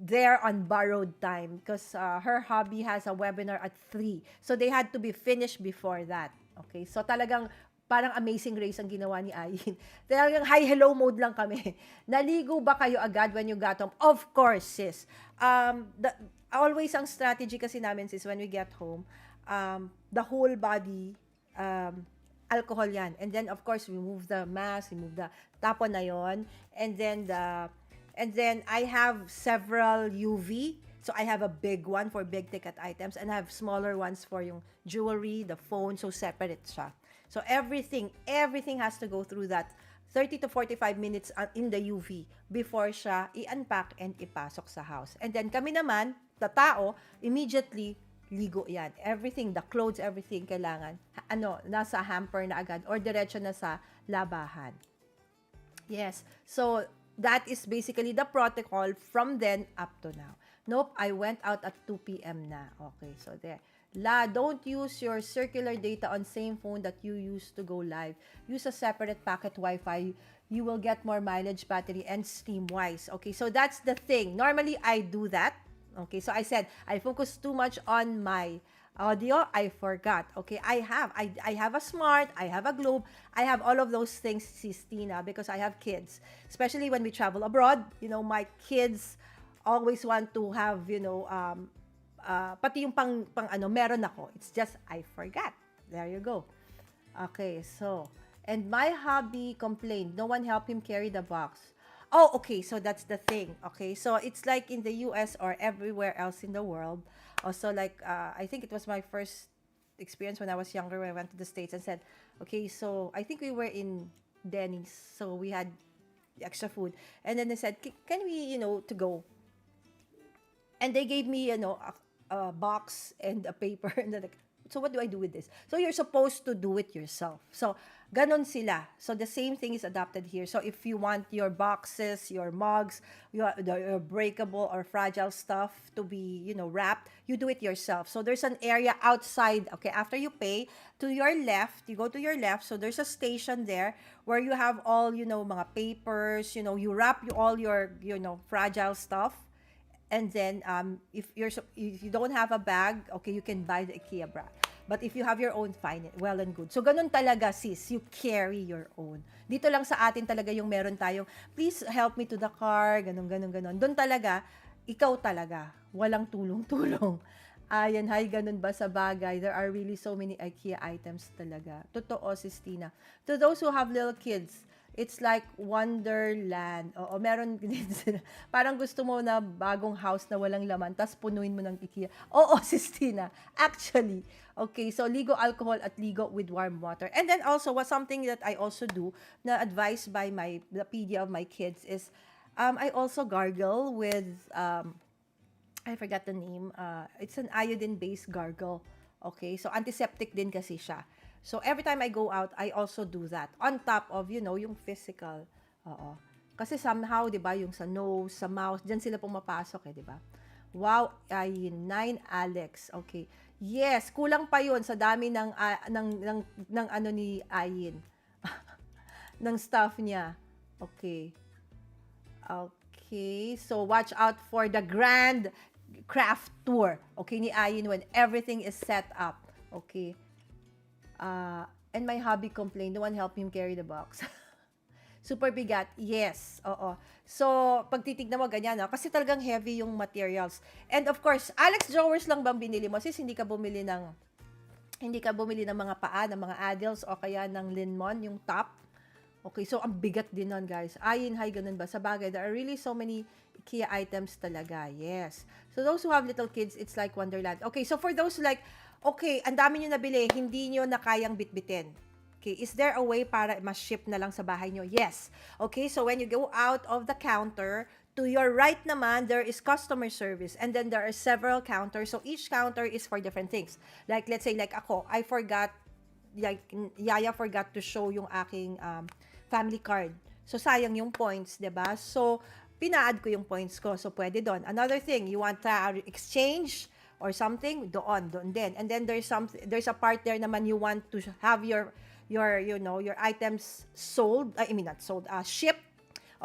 there on borrowed time because her hubby has a webinar at 3. So they had to be finished before that. Okay, so talagang parang amazing race ang ginawa ni Ayin. Talagang hi-hello mode lang kami. Naligo ba kayo agad when you got home? Of course, sis. Always ang strategy kasi namin, sis, when we get home, the whole body, alcohol yan. And then, of course, remove the mask, remove the tapon na yon. And then I have several UV. So I have a big one for big ticket items and I have smaller ones for yung jewelry, the phone, so separate siya. So everything has to go through that 30 to 45 minutes in the UV before siya i-unpack and ipasok sa house. And then kami naman, the tao, immediately ligo yan. Everything, the clothes, everything kailangan, nasa hamper na agad or diretso na sa labahan. Yes. So that is basically the protocol from then up to now. Nope, I went out at 2 p.m. na. Okay, so there. Don't use your circular data on same phone that you use to go live. Use a separate packet Wi-Fi. You will get more mileage, battery, and steam-wise. Okay, so that's the thing. Normally, I do that. Okay, so I said, I focus too much on my audio. I forgot. Okay, I have a smart, I have a globe, I have all of those things, Sistina, because I have kids. Especially when we travel abroad, my kids always want to have, pati yung pang meron ako. It's just, I forgot. There you go. Okay, so, and my hubby complained, no one helped him carry the box. Oh, okay, so that's the thing. Okay, so it's like in the US or everywhere else in the world. Also, like, I think it was my first experience when I was younger when I went to the States and said, okay, so I think we were in Denny's, so we had extra food. And then they said, can we, to go? And they gave me, a box and a paper. And then like, so what do I do with this? So you're supposed to do it yourself. So ganon sila. So the same thing is adapted here. So if you want your boxes, your mugs, your breakable or fragile stuff to be, wrapped, you do it yourself. So there's an area outside. Okay, after you pay, to your left, you go to your left. So there's a station there where you have all, mga papers. You wrap all your, fragile stuff. And then, if you don't have a bag, okay, you can buy the IKEA bag. But if you have your own, fine, well and good. So, ganun talaga, sis. You carry your own. Dito lang sa atin talaga yung meron tayong, please help me to the car, ganun, ganun, ganun. Doon talaga, ikaw talaga. Walang tulong-tulong. Ayan, hay, ganun ba sa bagay? There are really so many IKEA items talaga. Totoo, sis Tina. To those who have little kids, it's like wonderland. Oo, meron din sila. Parang gusto mo na bagong house na walang laman, tas punuin mo ng IKEA. Oo, sis Tina. Actually, okay, so ligo alcohol at ligo with warm water. And then also, something that I also do, na advised by the PD of my kids is, I also gargle with, I forgot the name. It's an iodine-based gargle. Okay, so antiseptic din kasi siya. So every time I go out, I also do that. On top of, yung physical. Oo. Kasi somehow, di ba, yung sa nose, sa mouth, dyan sila pumapasok di ba? Wow, ay 9 Alex. Okay. Yes, kulang pa yun sa dami ng ano ni Ayin. ng staff niya. Okay. Okay, so watch out for the grand craft tour, okay, ni Ayin when everything is set up, okay. And my hubby complained, no one helped him carry the box. Super bigat, yes, oo. So, pag titignan mo ganyan, kasi talagang heavy yung materials. And of course, Alex drawers lang bang binili mo? Sis, hindi ka bumili ng mga paa, ng mga adils, o kaya ng linmon, yung top. Okay, so ang bigat din nun, guys. Ayin, hay, ganun ba? Sa bagay, there are really so many IKEA items talaga. Yes. So those who have little kids, it's like wonderland. Okay, so for those who like, okay, ang dami nyo nabili, hindi nyo na kayang bitbitin. Okay, is there a way para mas-ship na lang sa bahay nyo? Yes. Okay, so when you go out of the counter, to your right naman, there is customer service. And then there are several counters. So each counter is for different things. Like, let's say, like ako, Yaya forgot to show yung aking family card. So, sayang yung points, 'di ba? So, pina-add ko yung points ko. So, pwede doon. Another thing, you want to exchange or something, doon din. And then there's a part there naman you want to have your items sold, not sold, shipped.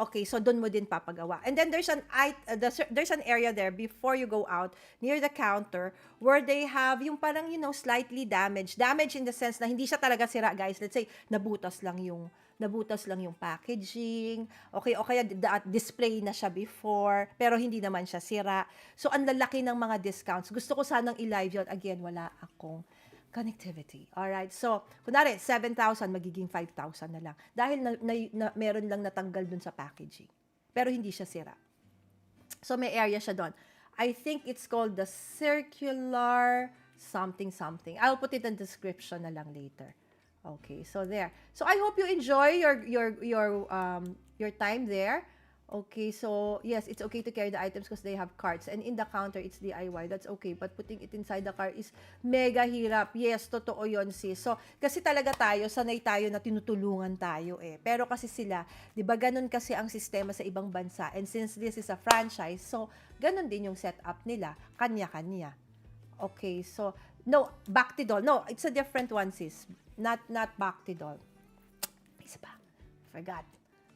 Okay, so doon mo din papagawa. And then there's an area there before you go out near the counter where they have yung parang slightly damaged. Damaged in the sense na hindi siya talaga sira, guys. Let's say nabutas lang yung packaging. Okay, o kaya display na siya before, pero hindi naman siya sira. So ang lalaki ng mga discounts. Gusto ko sanang i-live yun. Again, wala akong connectivity. Alright? So, kunwari, 7,000, magiging 5,000 na lang. Dahil meron lang natanggal dun sa packaging. Pero hindi siya sira. So, may area siya doon. I think it's called the circular something. I'll put it in the description na lang later. Okay, so there. So, I hope you enjoy your time there. Okay, so yes, it's okay to carry the items because they have carts. And in the counter, it's DIY. That's okay. But putting it inside the car is mega hirap. Yes, totoo yun, sis. So, kasi talaga sanay tayo na tinutulungan tayo Pero kasi sila, di ba ganun kasi ang sistema sa ibang bansa. And since this is a franchise, so ganun din yung setup nila. Kanya-kanya. Okay, so, no, Bactidol. No, it's a different one, sis. Not Bactidol. Isa pa. Forgot.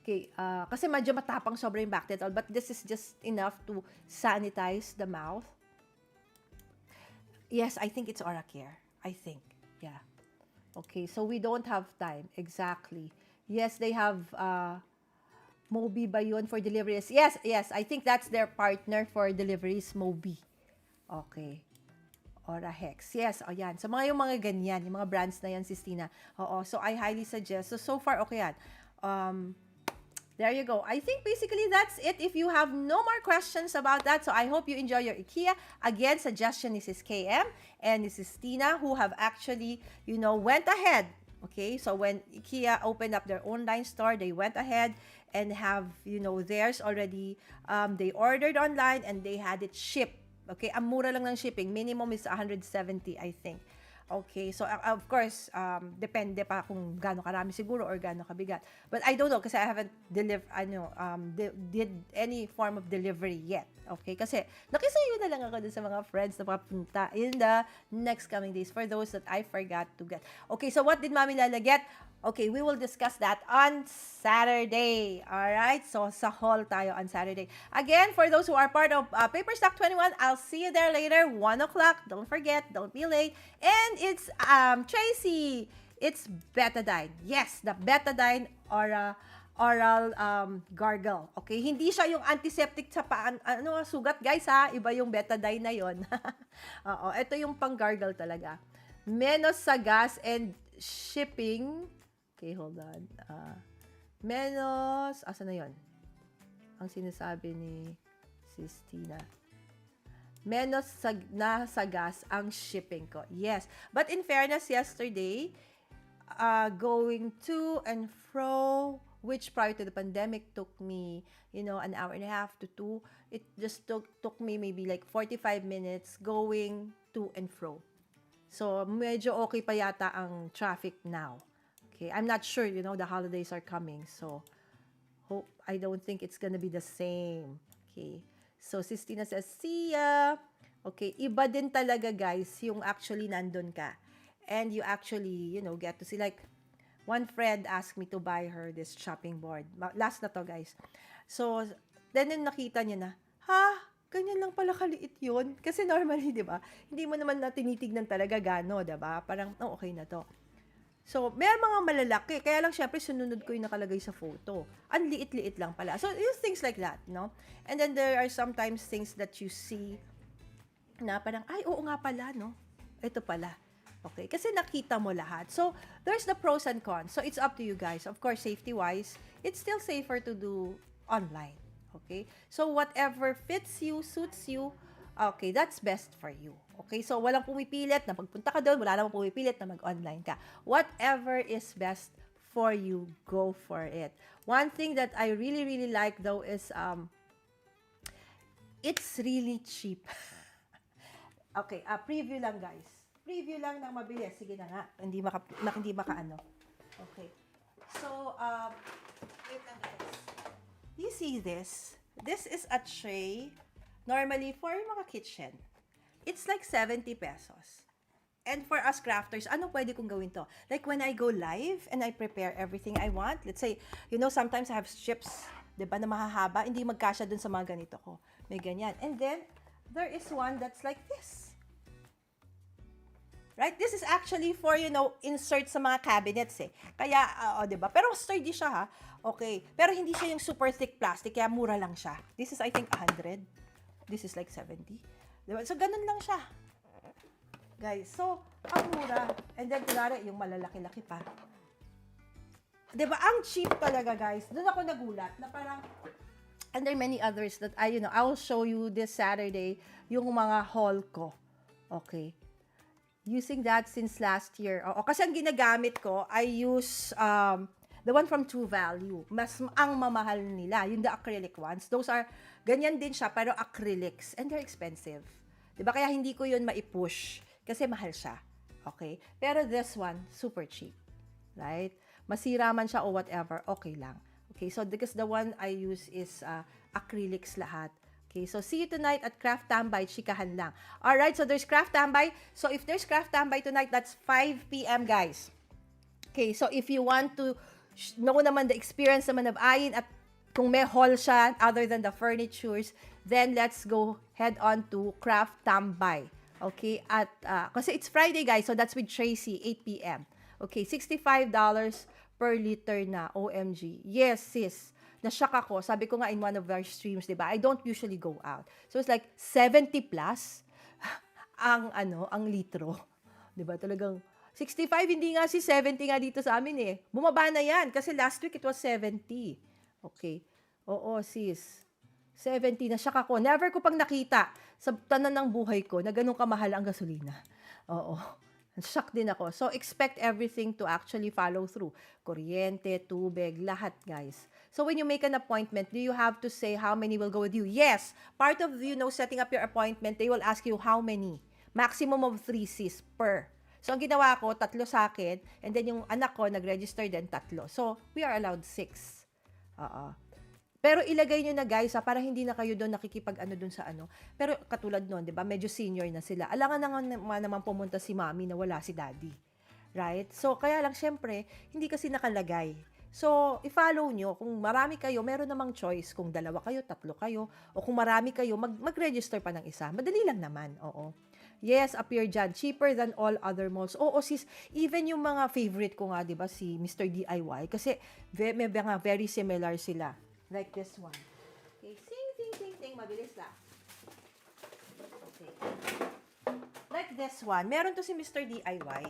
Okay, kasi medyo matapang sobra yung Bactidol, but this is just enough to sanitize the mouth. Yes, I think it's Oracare. I think, yeah. Okay, so we don't have time. Exactly. Yes, they have, Mobi ba yun for deliveries? Yes, I think that's their partner for deliveries, Mobi. Okay. Orahex. Yes, yan. So, yung mga ganyan, yung mga brands na yan, Sistina. Oo, so I highly suggest. So far, okay yan. There you go. I think basically that's it. If you have no more questions about that, so I hope you enjoy your IKEA. Again, suggestion is KM and Mrs. Tina, who have actually, went ahead. Okay, so when IKEA opened up their online store, they went ahead and have, theirs already. They ordered online and they had it shipped. Okay, ang mura lang ng shipping. Minimum is 170, I think. Okay, so of course, depende pa kung gaano karami siguro or gaano kabigat. But I don't know kasi I haven't did any form of delivery yet. Okay, kasi nakisayo na lang ako dun sa mga friends na papunta in the next coming days for those that I forgot to get. Okay, so what did Mami Lala get? Okay, we will discuss that on Saturday. Alright? So, sa hall tayo on Saturday. Again, for those who are part of Paper Stock 21, I'll see you there later, 1 o'clock. Don't forget, don't be late. And it's Tracy. It's betadine. Yes, the betadine oral gargle. Okay, hindi siya yung antiseptic sa paan, sugat guys ha. Iba yung betadine na yon. Oo, ito yung pang-gargle talaga. Menos sa gas and shipping. Okay, hold on. Asa na yon? Ang sinasabi ni Sis Tina. Menos sa gas ang shipping ko. Yes. But in fairness, yesterday, going to and fro, which prior to the pandemic took me, an hour and a half to 2. It just took me maybe like 45 minutes going to and fro. So, medyo okay pa yata ang traffic now. Okay, I'm not sure, the holidays are coming. So, I don't think it's gonna be the same. Okay. So, Sistina says, see ya. Okay, iba din talaga, guys, yung actually nandun ka. And you actually, get to see, like, one friend asked me to buy her this chopping board. Last na to, guys. So, then nakita niya na, ganyan lang pala kaliit yun. Kasi normally, di ba, hindi mo naman na tinitignan talaga gano, di ba? Parang, okay na to. So, may mga malalaki. Kaya lang, syempre, sununod ko yung nakalagay sa photo. Ang liit-liit lang pala. So, yung things like that, no? And then, there are sometimes things that you see na parang, ay, oo nga pala, no? Ito pala. Okay? Kasi nakita mo lahat. So, there's the pros and cons. So, it's up to you guys. Of course, safety-wise, it's still safer to do online. Okay? So, whatever fits you, suits you, okay, that's best for you. Okay, so walang pumipilit na pagpunta ka doon, wala namang pumipilit na mag-online ka. Whatever is best for you, go for it. One thing that I really, really like though is, it's really cheap. Okay, preview lang guys. Preview lang ng mabilis. Sige na nga, hindi maka ano. Okay. So, wait lang guys. You see this? This is a tray, normally for mga kitchen. It's like 70 pesos. And for us crafters, ano pwede kong gawin to? Like when I go live and I prepare everything I want, let's say, sometimes I have strips, diba, na mahahaba, hindi magkasya dun sa mga ganito ko. May ganyan. And then, there is one that's like this. Right? This is actually for, insert sa mga cabinets eh. Kaya, diba? Pero sturdy siya ha. Okay. Pero hindi siya yung super thick plastic, kaya mura lang siya. This is, I think, 100. This is like 70. Diba? So, ganun lang siya. Guys, so, ang mura. And then, kunwari, yung malalaki-laki pa. Diba? Ang cheap talaga, guys. Doon ako nagulat na parang, and there are many others that I will show you this Saturday, yung mga haul ko. Okay. Using that since last year. Kasi ang ginagamit ko, I use, the one from True Value. Ang mamahal nila, yung the acrylic ones. Those are, ganyan din siya, pero acrylics. And they're expensive. Diba? Kaya hindi ko yun maipush. Kasi mahal siya. Okay? Pero this one, super cheap. Right? Masira man siya o whatever, okay lang. Okay? So, because the one I use is acrylics lahat. Okay? So, see you tonight at Craft Tambay. Chikahan lang. Alright? So, there's Craft Tambay. So, if there's Craft Tambay tonight, that's 5 p.m. guys. Okay? So, if you want to know naman the experience naman of Ayin at kung may haul siya other than the furnitures, then let's go head on to Craft Tambay. Okay? At, kasi it's Friday, guys, so that's with Tracy, 8 p.m. Okay, $65 per liter na, OMG. Yes, sis. Nashock ako. Sabi ko nga in one of our streams, diba? I don't usually go out. So it's like 70 plus ang litro. Diba? Talagang 65, hindi nga si 70 nga dito sa amin eh. Bumaba na yan kasi last week it was 70. Okay. Oo, sis. 70 na shock ako. Never ko pang nakita sa tanan ng buhay ko na ganun kamahal ang gasolina. Oo. Shock din ako. So, expect everything to actually follow through. Kuryente, tubig, lahat, guys. So, when you make an appointment, do you have to say how many will go with you? Yes. Part of, setting up your appointment, they will ask you how many. Maximum of 3 sis per. So, ang ginawa ko, 3 sa akin, and then yung anak ko, nag-register din, 3. So, we are allowed 6. Oo. Pero ilagay nyo na guys, para hindi na kayo doon nakikipag-ano doon sa ano. Pero katulad noon, 'di ba? Medyo senior na sila. Alangan naman pumunta si mommy na wala si daddy. Right? So kaya lang syempre, hindi kasi nakalagay. So, i-follow nyo. Kung marami kayo, meron namang choice. Kung 2 kayo, 3 kayo, o kung marami kayo, mag-register pa ng isa. Madali lang naman. Oo. Yes, appear dyan. Cheaper than all other malls. Oo, sis, even yung mga favorite ko nga, di ba, si Mr. DIY, kasi may mga very similar sila. Like this one. Okay, sing, mabilis lang. Okay. Like this one. Meron to si Mr. DIY.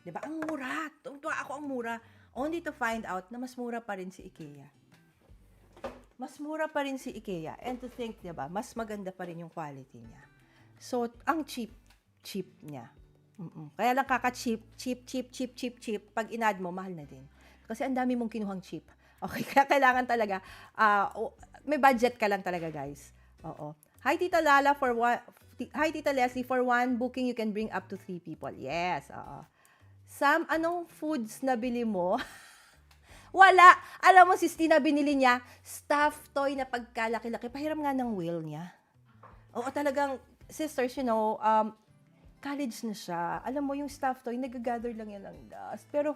Diba? Ang mura. Tuwa ako ang mura. Only to find out na mas mura pa rin si Ikea. Mas mura pa rin si Ikea. And to think, diba, mas maganda pa rin yung quality niya. So, ang cheap niya. Kaya lang cheap. Pag in-add mo, mahal na din. Kasi ang dami mong kinuhang cheap. Okay, kaya kailangan talaga, may budget ka lang talaga, guys. Oo. Hi, Tita Lala, Hi, Tita Leslie, for one booking, you can bring up to 3 people. Yes, oo. Sam, anong foods na bili mo? Wala. Alam mo, sis Tina, binili niya, stuffed toy na pagkalaki-laki. Pahiram nga ng whale niya. Oo, talagang, sisters, college na siya. Alam mo, yung stuffed toy, nag-gather lang yan ng dust. Pero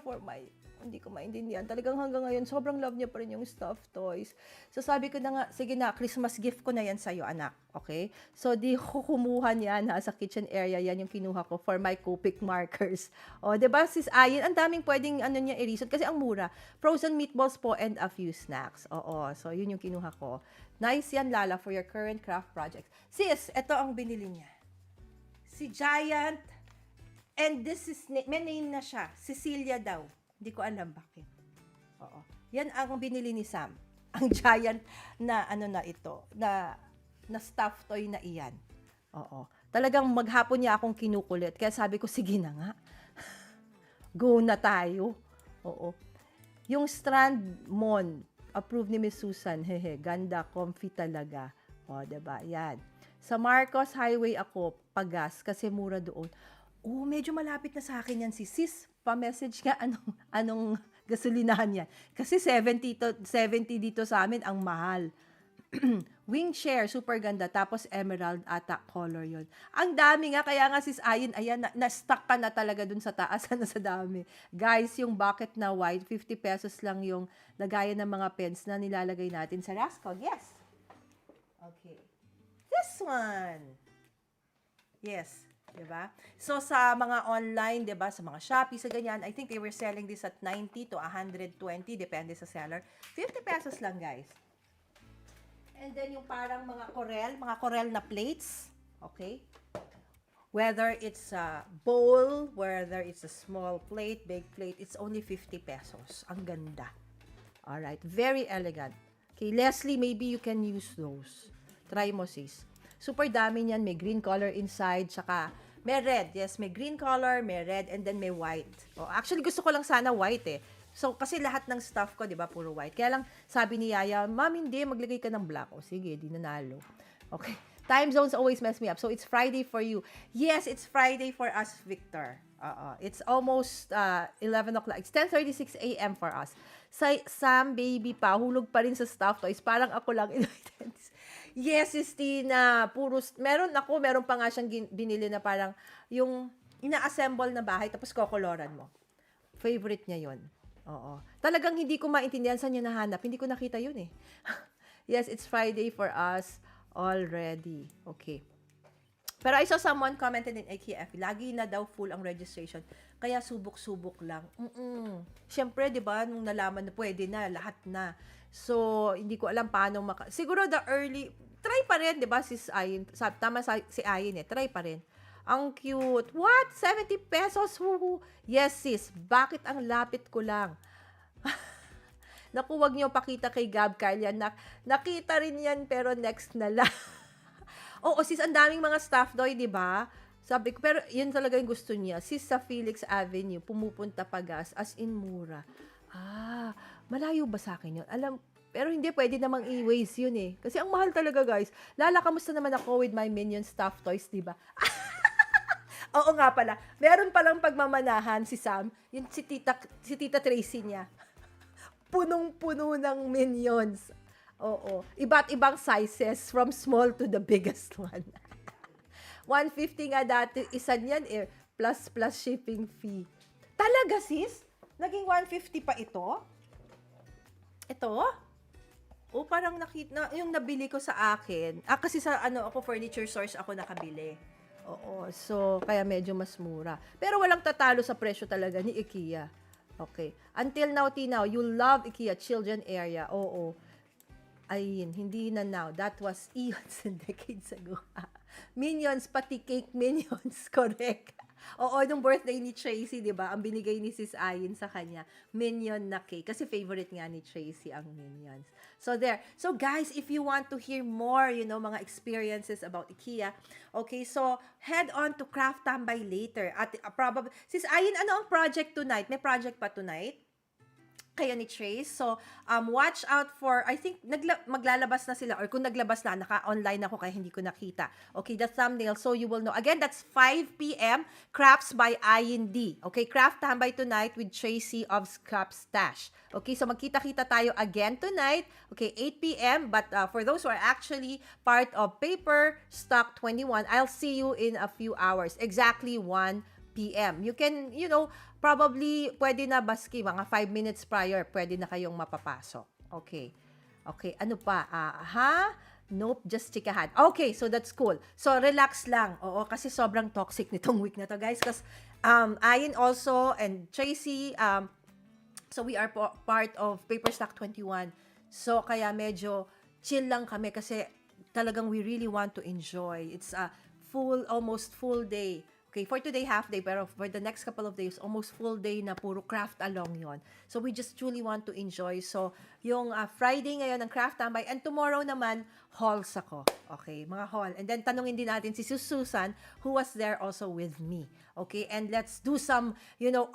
hindi ko maintindihan. Talagang hanggang ngayon, sobrang love niya pa rin yung stuffed toys. So sabi ko na nga, sige na, Christmas gift ko na yan sa'yo, anak. Okay? So di ko kumuha niyan, sa kitchen area, yan yung kinuha ko for my Copic markers. O, diba, sis Ayin, ang daming pwedeng niya i-research kasi ang mura. Frozen meatballs po and a few snacks. Oo, so yun yung kinuha ko. Nice yan, Lala, for your current craft projects. Sis, ito ang binili niya. Si Giant, and this is, may name na siya, Cecilia daw. Hindi ko alam bakit. Oo. Yan ang binili ni Sam. Ang giant na ito, na stuffed toy na iyan. Oo. Talagang maghapon niya akong kinukulit. Kaya sabi ko, sige na nga. Go na tayo. Oo. Yung strand mon, approved ni Miss Susan. Hehe, ganda, comfy talaga. O, diba? Yan. Sa Marcos Highway ako, pagas, kasi mura doon. Oh, medyo malapit na sa akin yan si sis. Pa-message ka anong gasolinahan yan. Kasi 70 dito sa amin, ang mahal. Wing share, super ganda. Tapos emerald ata color yon. Ang dami nga, kaya nga sis Ayin, ayan, na-stuck ka na talaga dun sa taas, sa dami. Guys, yung bucket na white, 50 pesos lang yung lagayan ng mga pens na nilalagay natin sa Rascal. Yes. Okay. This one. Yes. Diba? So, sa mga online, diba, sa mga Shopee, sa ganyan, I think they were selling this at 90 to 120, depende sa seller. 50 pesos lang, guys. And then, yung parang mga corel na plates, okay? Whether it's a bowl, whether it's a small plate, big plate, it's only 50 pesos. Ang ganda. Alright, very elegant. Okay, Leslie, maybe you can use those. Try mo, sis. Super dami niyan. May green color inside, tsaka may red. Yes, may green color, may red, and then may white. Oh, actually, gusto ko lang sana white eh. So, kasi lahat ng stuff ko, di ba, puro white. Kaya lang, sabi ni Yaya, Ma'am, hindi, maglagay ka ng black. O, sige, di nanalo. Okay. Time zones always mess me up. So, it's Friday for you. Yes, it's Friday for us, Victor. It's almost 11 o'clock. It's 10:36 a.m. for us. Sam, baby pa, hulog pa rin sa stuff toys. Parang ako lang invited. Yes, Christina. Meron pa nga siyang binili na parang yung ina-assemble na bahay tapos kokoloran mo. Favorite niya yon. Oo. Talagang hindi ko maintindihan saan niya nahanap. Hindi ko nakita yun eh. Yes, it's Friday for us already. Okay. Pero I saw someone commented in IKEA, lagi na daw full ang registration. Kaya subok-subok lang. Siyempre, di ba, nung nalaman na pwede na, lahat na. So, hindi ko alam paano siguro try pa rin, di ba, sis Ayin? Tama si Ayin eh, try pa rin. Ang cute. What? 70 pesos? Woohoo. Yes, sis. Bakit ang lapit ko lang? Naku, wag niyo pakita kay Gab Kyle yan. Nakita rin yan, pero next na lang. Oo, sis, ang daming mga staff doy, di ba? Sabi ko, pero yun talaga yung gusto niya. Sis, sa Felix Avenue, pumupunta pagas, as in mura. Malayo ba sa akin yun? Pero hindi, pwede namang i-waste yun eh. Kasi ang mahal talaga, guys. Lala, kamusta naman ako with my Minion stuff toys, di ba? Oo nga pala. Meron palang pagmamanahan si Sam, yung si Tita Tracy niya. Punong-puno ng minions. Oo. Iba't ibang sizes from small to the biggest one. 150 nga dati, isa niyan plus shipping fee. Talaga sis? Naging 150 pa ito? Ito? O parang nakita yung nabili ko sa akin. Kasi sa ako furniture source ako nakabili. Oo, so kaya medyo mas mura. Pero walang tatalo sa presyo talaga ni IKEA. Okay. Until now, Tinaw, you love IKEA children area. Oo. Ayun, hindi na now. That was eons and decades ago. Minions, pati cake minions. Correct. Oo, nung birthday ni Tracy, di ba? Ang binigay ni Sis Ayin sa kanya, minion na cake. Kasi favorite nga ni Tracy ang minions. So there. So guys, if you want to hear more, mga experiences about IKEA, okay, so head on to Craft Tambay later. At probably, Sis Ayin, ano ang project tonight? May project pa tonight? Kayo ni Trace. So, watch out for, I think, maglalabas na sila, or kung naglabas na, naka-online ako kaya hindi ko nakita. Okay, the thumbnail, so you will know. Again, that's 5 p.m., Crafts by IND. Okay, Craft Tambay tonight with Tracy of Scrap Stash. Okay, so magkita-kita tayo again tonight. Okay, 8 p.m., but for those who are actually part of Paper Stock 21, I'll see you in a few hours. Exactly 1 p.m. You can, probably pwede na baski, mga 5 minutes prior, pwede na kayong mapapasok. Okay. Okay, ano pa? Nope, just chikahan. Okay, so that's cool. So, relax lang. Oo, kasi sobrang toxic nitong week na to, guys. Because, Ayin also, and Tracy, so we are part of Paper Stock 21. So, kaya medyo chill lang kami kasi talagang we really want to enjoy. It's a almost full day. Okay, for today, half day, pero for the next couple of days, almost full day na puro craft along yon. So, we just truly want to enjoy. So, yung Friday ngayon ng Craft Tambay, and tomorrow naman, hauls ako. Okay, mga haul. And then, tanungin din natin si Susan, who was there also with me. Okay, and let's do some,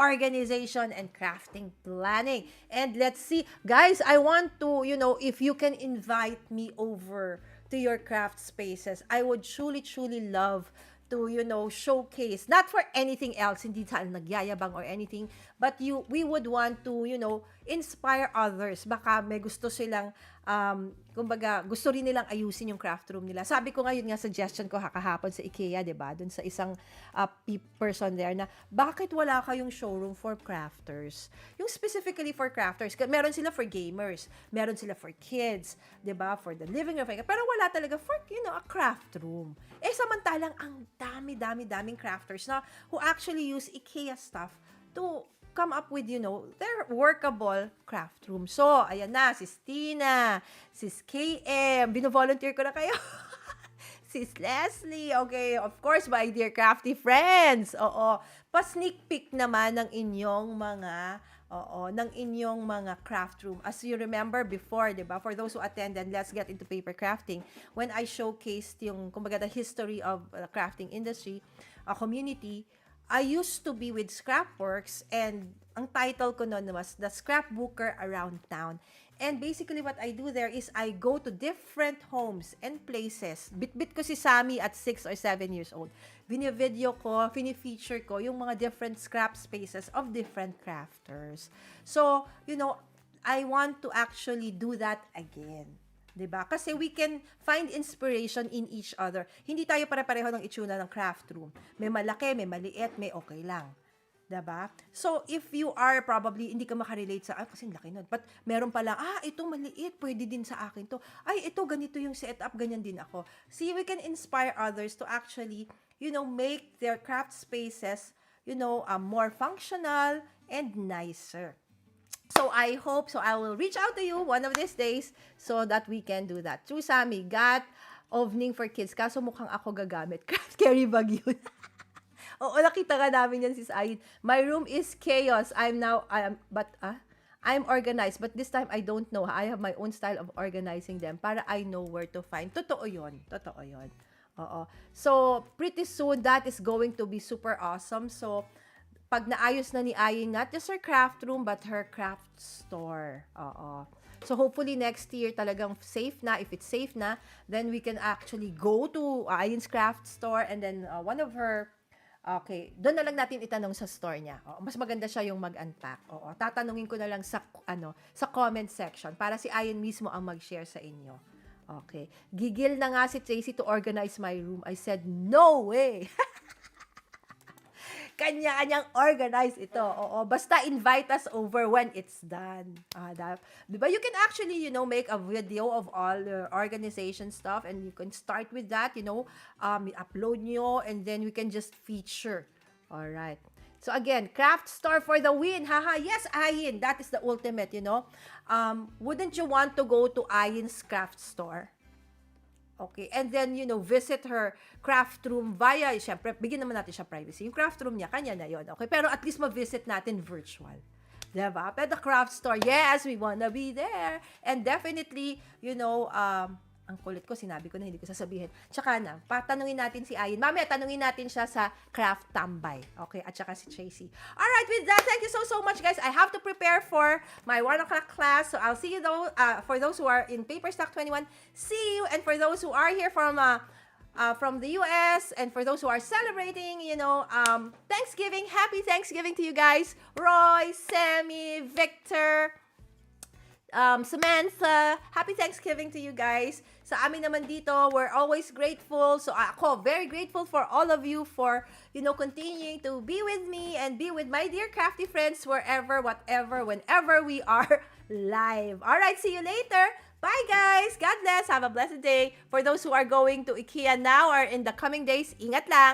organization and crafting planning. And let's see, guys, I want to, if you can invite me over to your craft spaces, I would truly, truly love to, showcase, not for anything else, hindi tayo nagyayabang or anything, but we would want to, inspire others. Baka may gusto silang, kumbaga, gusto rin nilang ayusin yung craft room nila. Sabi ko ngayon nga, suggestion ko kahapon sa IKEA, diba? Dun sa isang person there na, bakit wala kayong showroom for crafters? Yung specifically for crafters, meron sila for gamers, meron sila for kids, diba? For the living room, pero wala talaga for, a craft room. Samantalang ang daming crafters na who actually use IKEA stuff to come up with, their workable craft room. So, ayan na, Sis Tina, Sis KM, bino-volunteer ko na kayo. Sis Leslie, okay, of course, my dear crafty friends. Oo, pa-sneak peek naman ng inyong mga craft room. As you remember before, diba? For those who attended, let's get into paper crafting. When I showcased yung, kumbaga, the history of the crafting industry, community, I used to be with Scrapworks, and ang title ko noon was The Scrapbooker Around Town. And basically what I do there is I go to different homes and places. Bit-bit ko si Sammy at 6 or 7 years old. Bini-video ko, fini-feature ko yung mga different scrap spaces of different crafters. So, I want to actually do that again. 'Di ba? Kasi we can find inspiration in each other. Hindi tayo pare-pareho ng itsura ng craft room. May malaki, may maliit, may okay lang. 'Di ba? So, if you are probably, hindi ka makarelate sa, kasi laki nun. But, meron pala, ito maliit, pwede din sa akin to. Ay, ito, ganito yung setup, ganyan din ako. See, we can inspire others to actually, make their craft spaces, more functional and nicer. So, I hope, I will reach out to you one of these days so that we can do that. True, Sammy, got ovening for kids. Kaso mukhang ako gagamit. Craft carry bag yun. Oo, nakita ka namin yan, Sis Ayin. My room is chaos. I'm organized. But this time, I don't know. I have my own style of organizing them para I know where to find. Totoo yun. Oo. So, pretty soon, that is going to be super awesome. So, pag naayos na ni Ayin, not just her craft room, but her craft store. Oo. So, hopefully next year talagang safe na. If it's safe na, then we can actually go to Ayin's craft store, and then one of her Okay, doon na lang natin itanong sa store niya. Oo, mas maganda siya yung mag-unpack. Oo, tatanungin ko na lang sa sa comment section para si Ayan mismo ang mag-share sa inyo. Okay. Gigil na nga si Tracy to organize my room. I said, no way! Kanya-kanyang organize ito. Oo, basta invite us over when it's done. Diba? You can actually, make a video of all the organization stuff and you can start with that, upload nyo and then we can just feature. All right. So again, craft store for the win. Haha, yes, Ayin, that is the ultimate, wouldn't you want to go to Ayin's craft store? Okay, and then, visit her craft room via, syempre, bigyan naman natin siya privacy. Yung craft room niya, kanya na yon. Okay, pero at least ma-visit natin virtual. Diba? Pero the craft store, yes, we wanna be there. And definitely, ang kulit ko, sinabi ko na, hindi ko sasabihin. Tsaka na, patanungin natin si Ayin. Mamaya, tanungin natin siya sa craft tambay. Okay, at tsaka si Tracy. Alright, with that, thank you so much, guys. I have to prepare for my 1 o'clock class. So, I'll see you for those who are in Paper Stock 21. See you. And for those who are here from the US, and for those who are celebrating, Thanksgiving, happy Thanksgiving to you guys. Roy, Sammy, Victor, Samantha, happy Thanksgiving to you guys. Sa amin naman dito, we're always grateful. So ako, very grateful for all of you for, continuing to be with me and be with my dear crafty friends wherever, whatever, whenever we are live. Alright, see you later. Bye guys! God bless! Have a blessed day. For those who are going to Ikea now or in the coming days, ingat lang!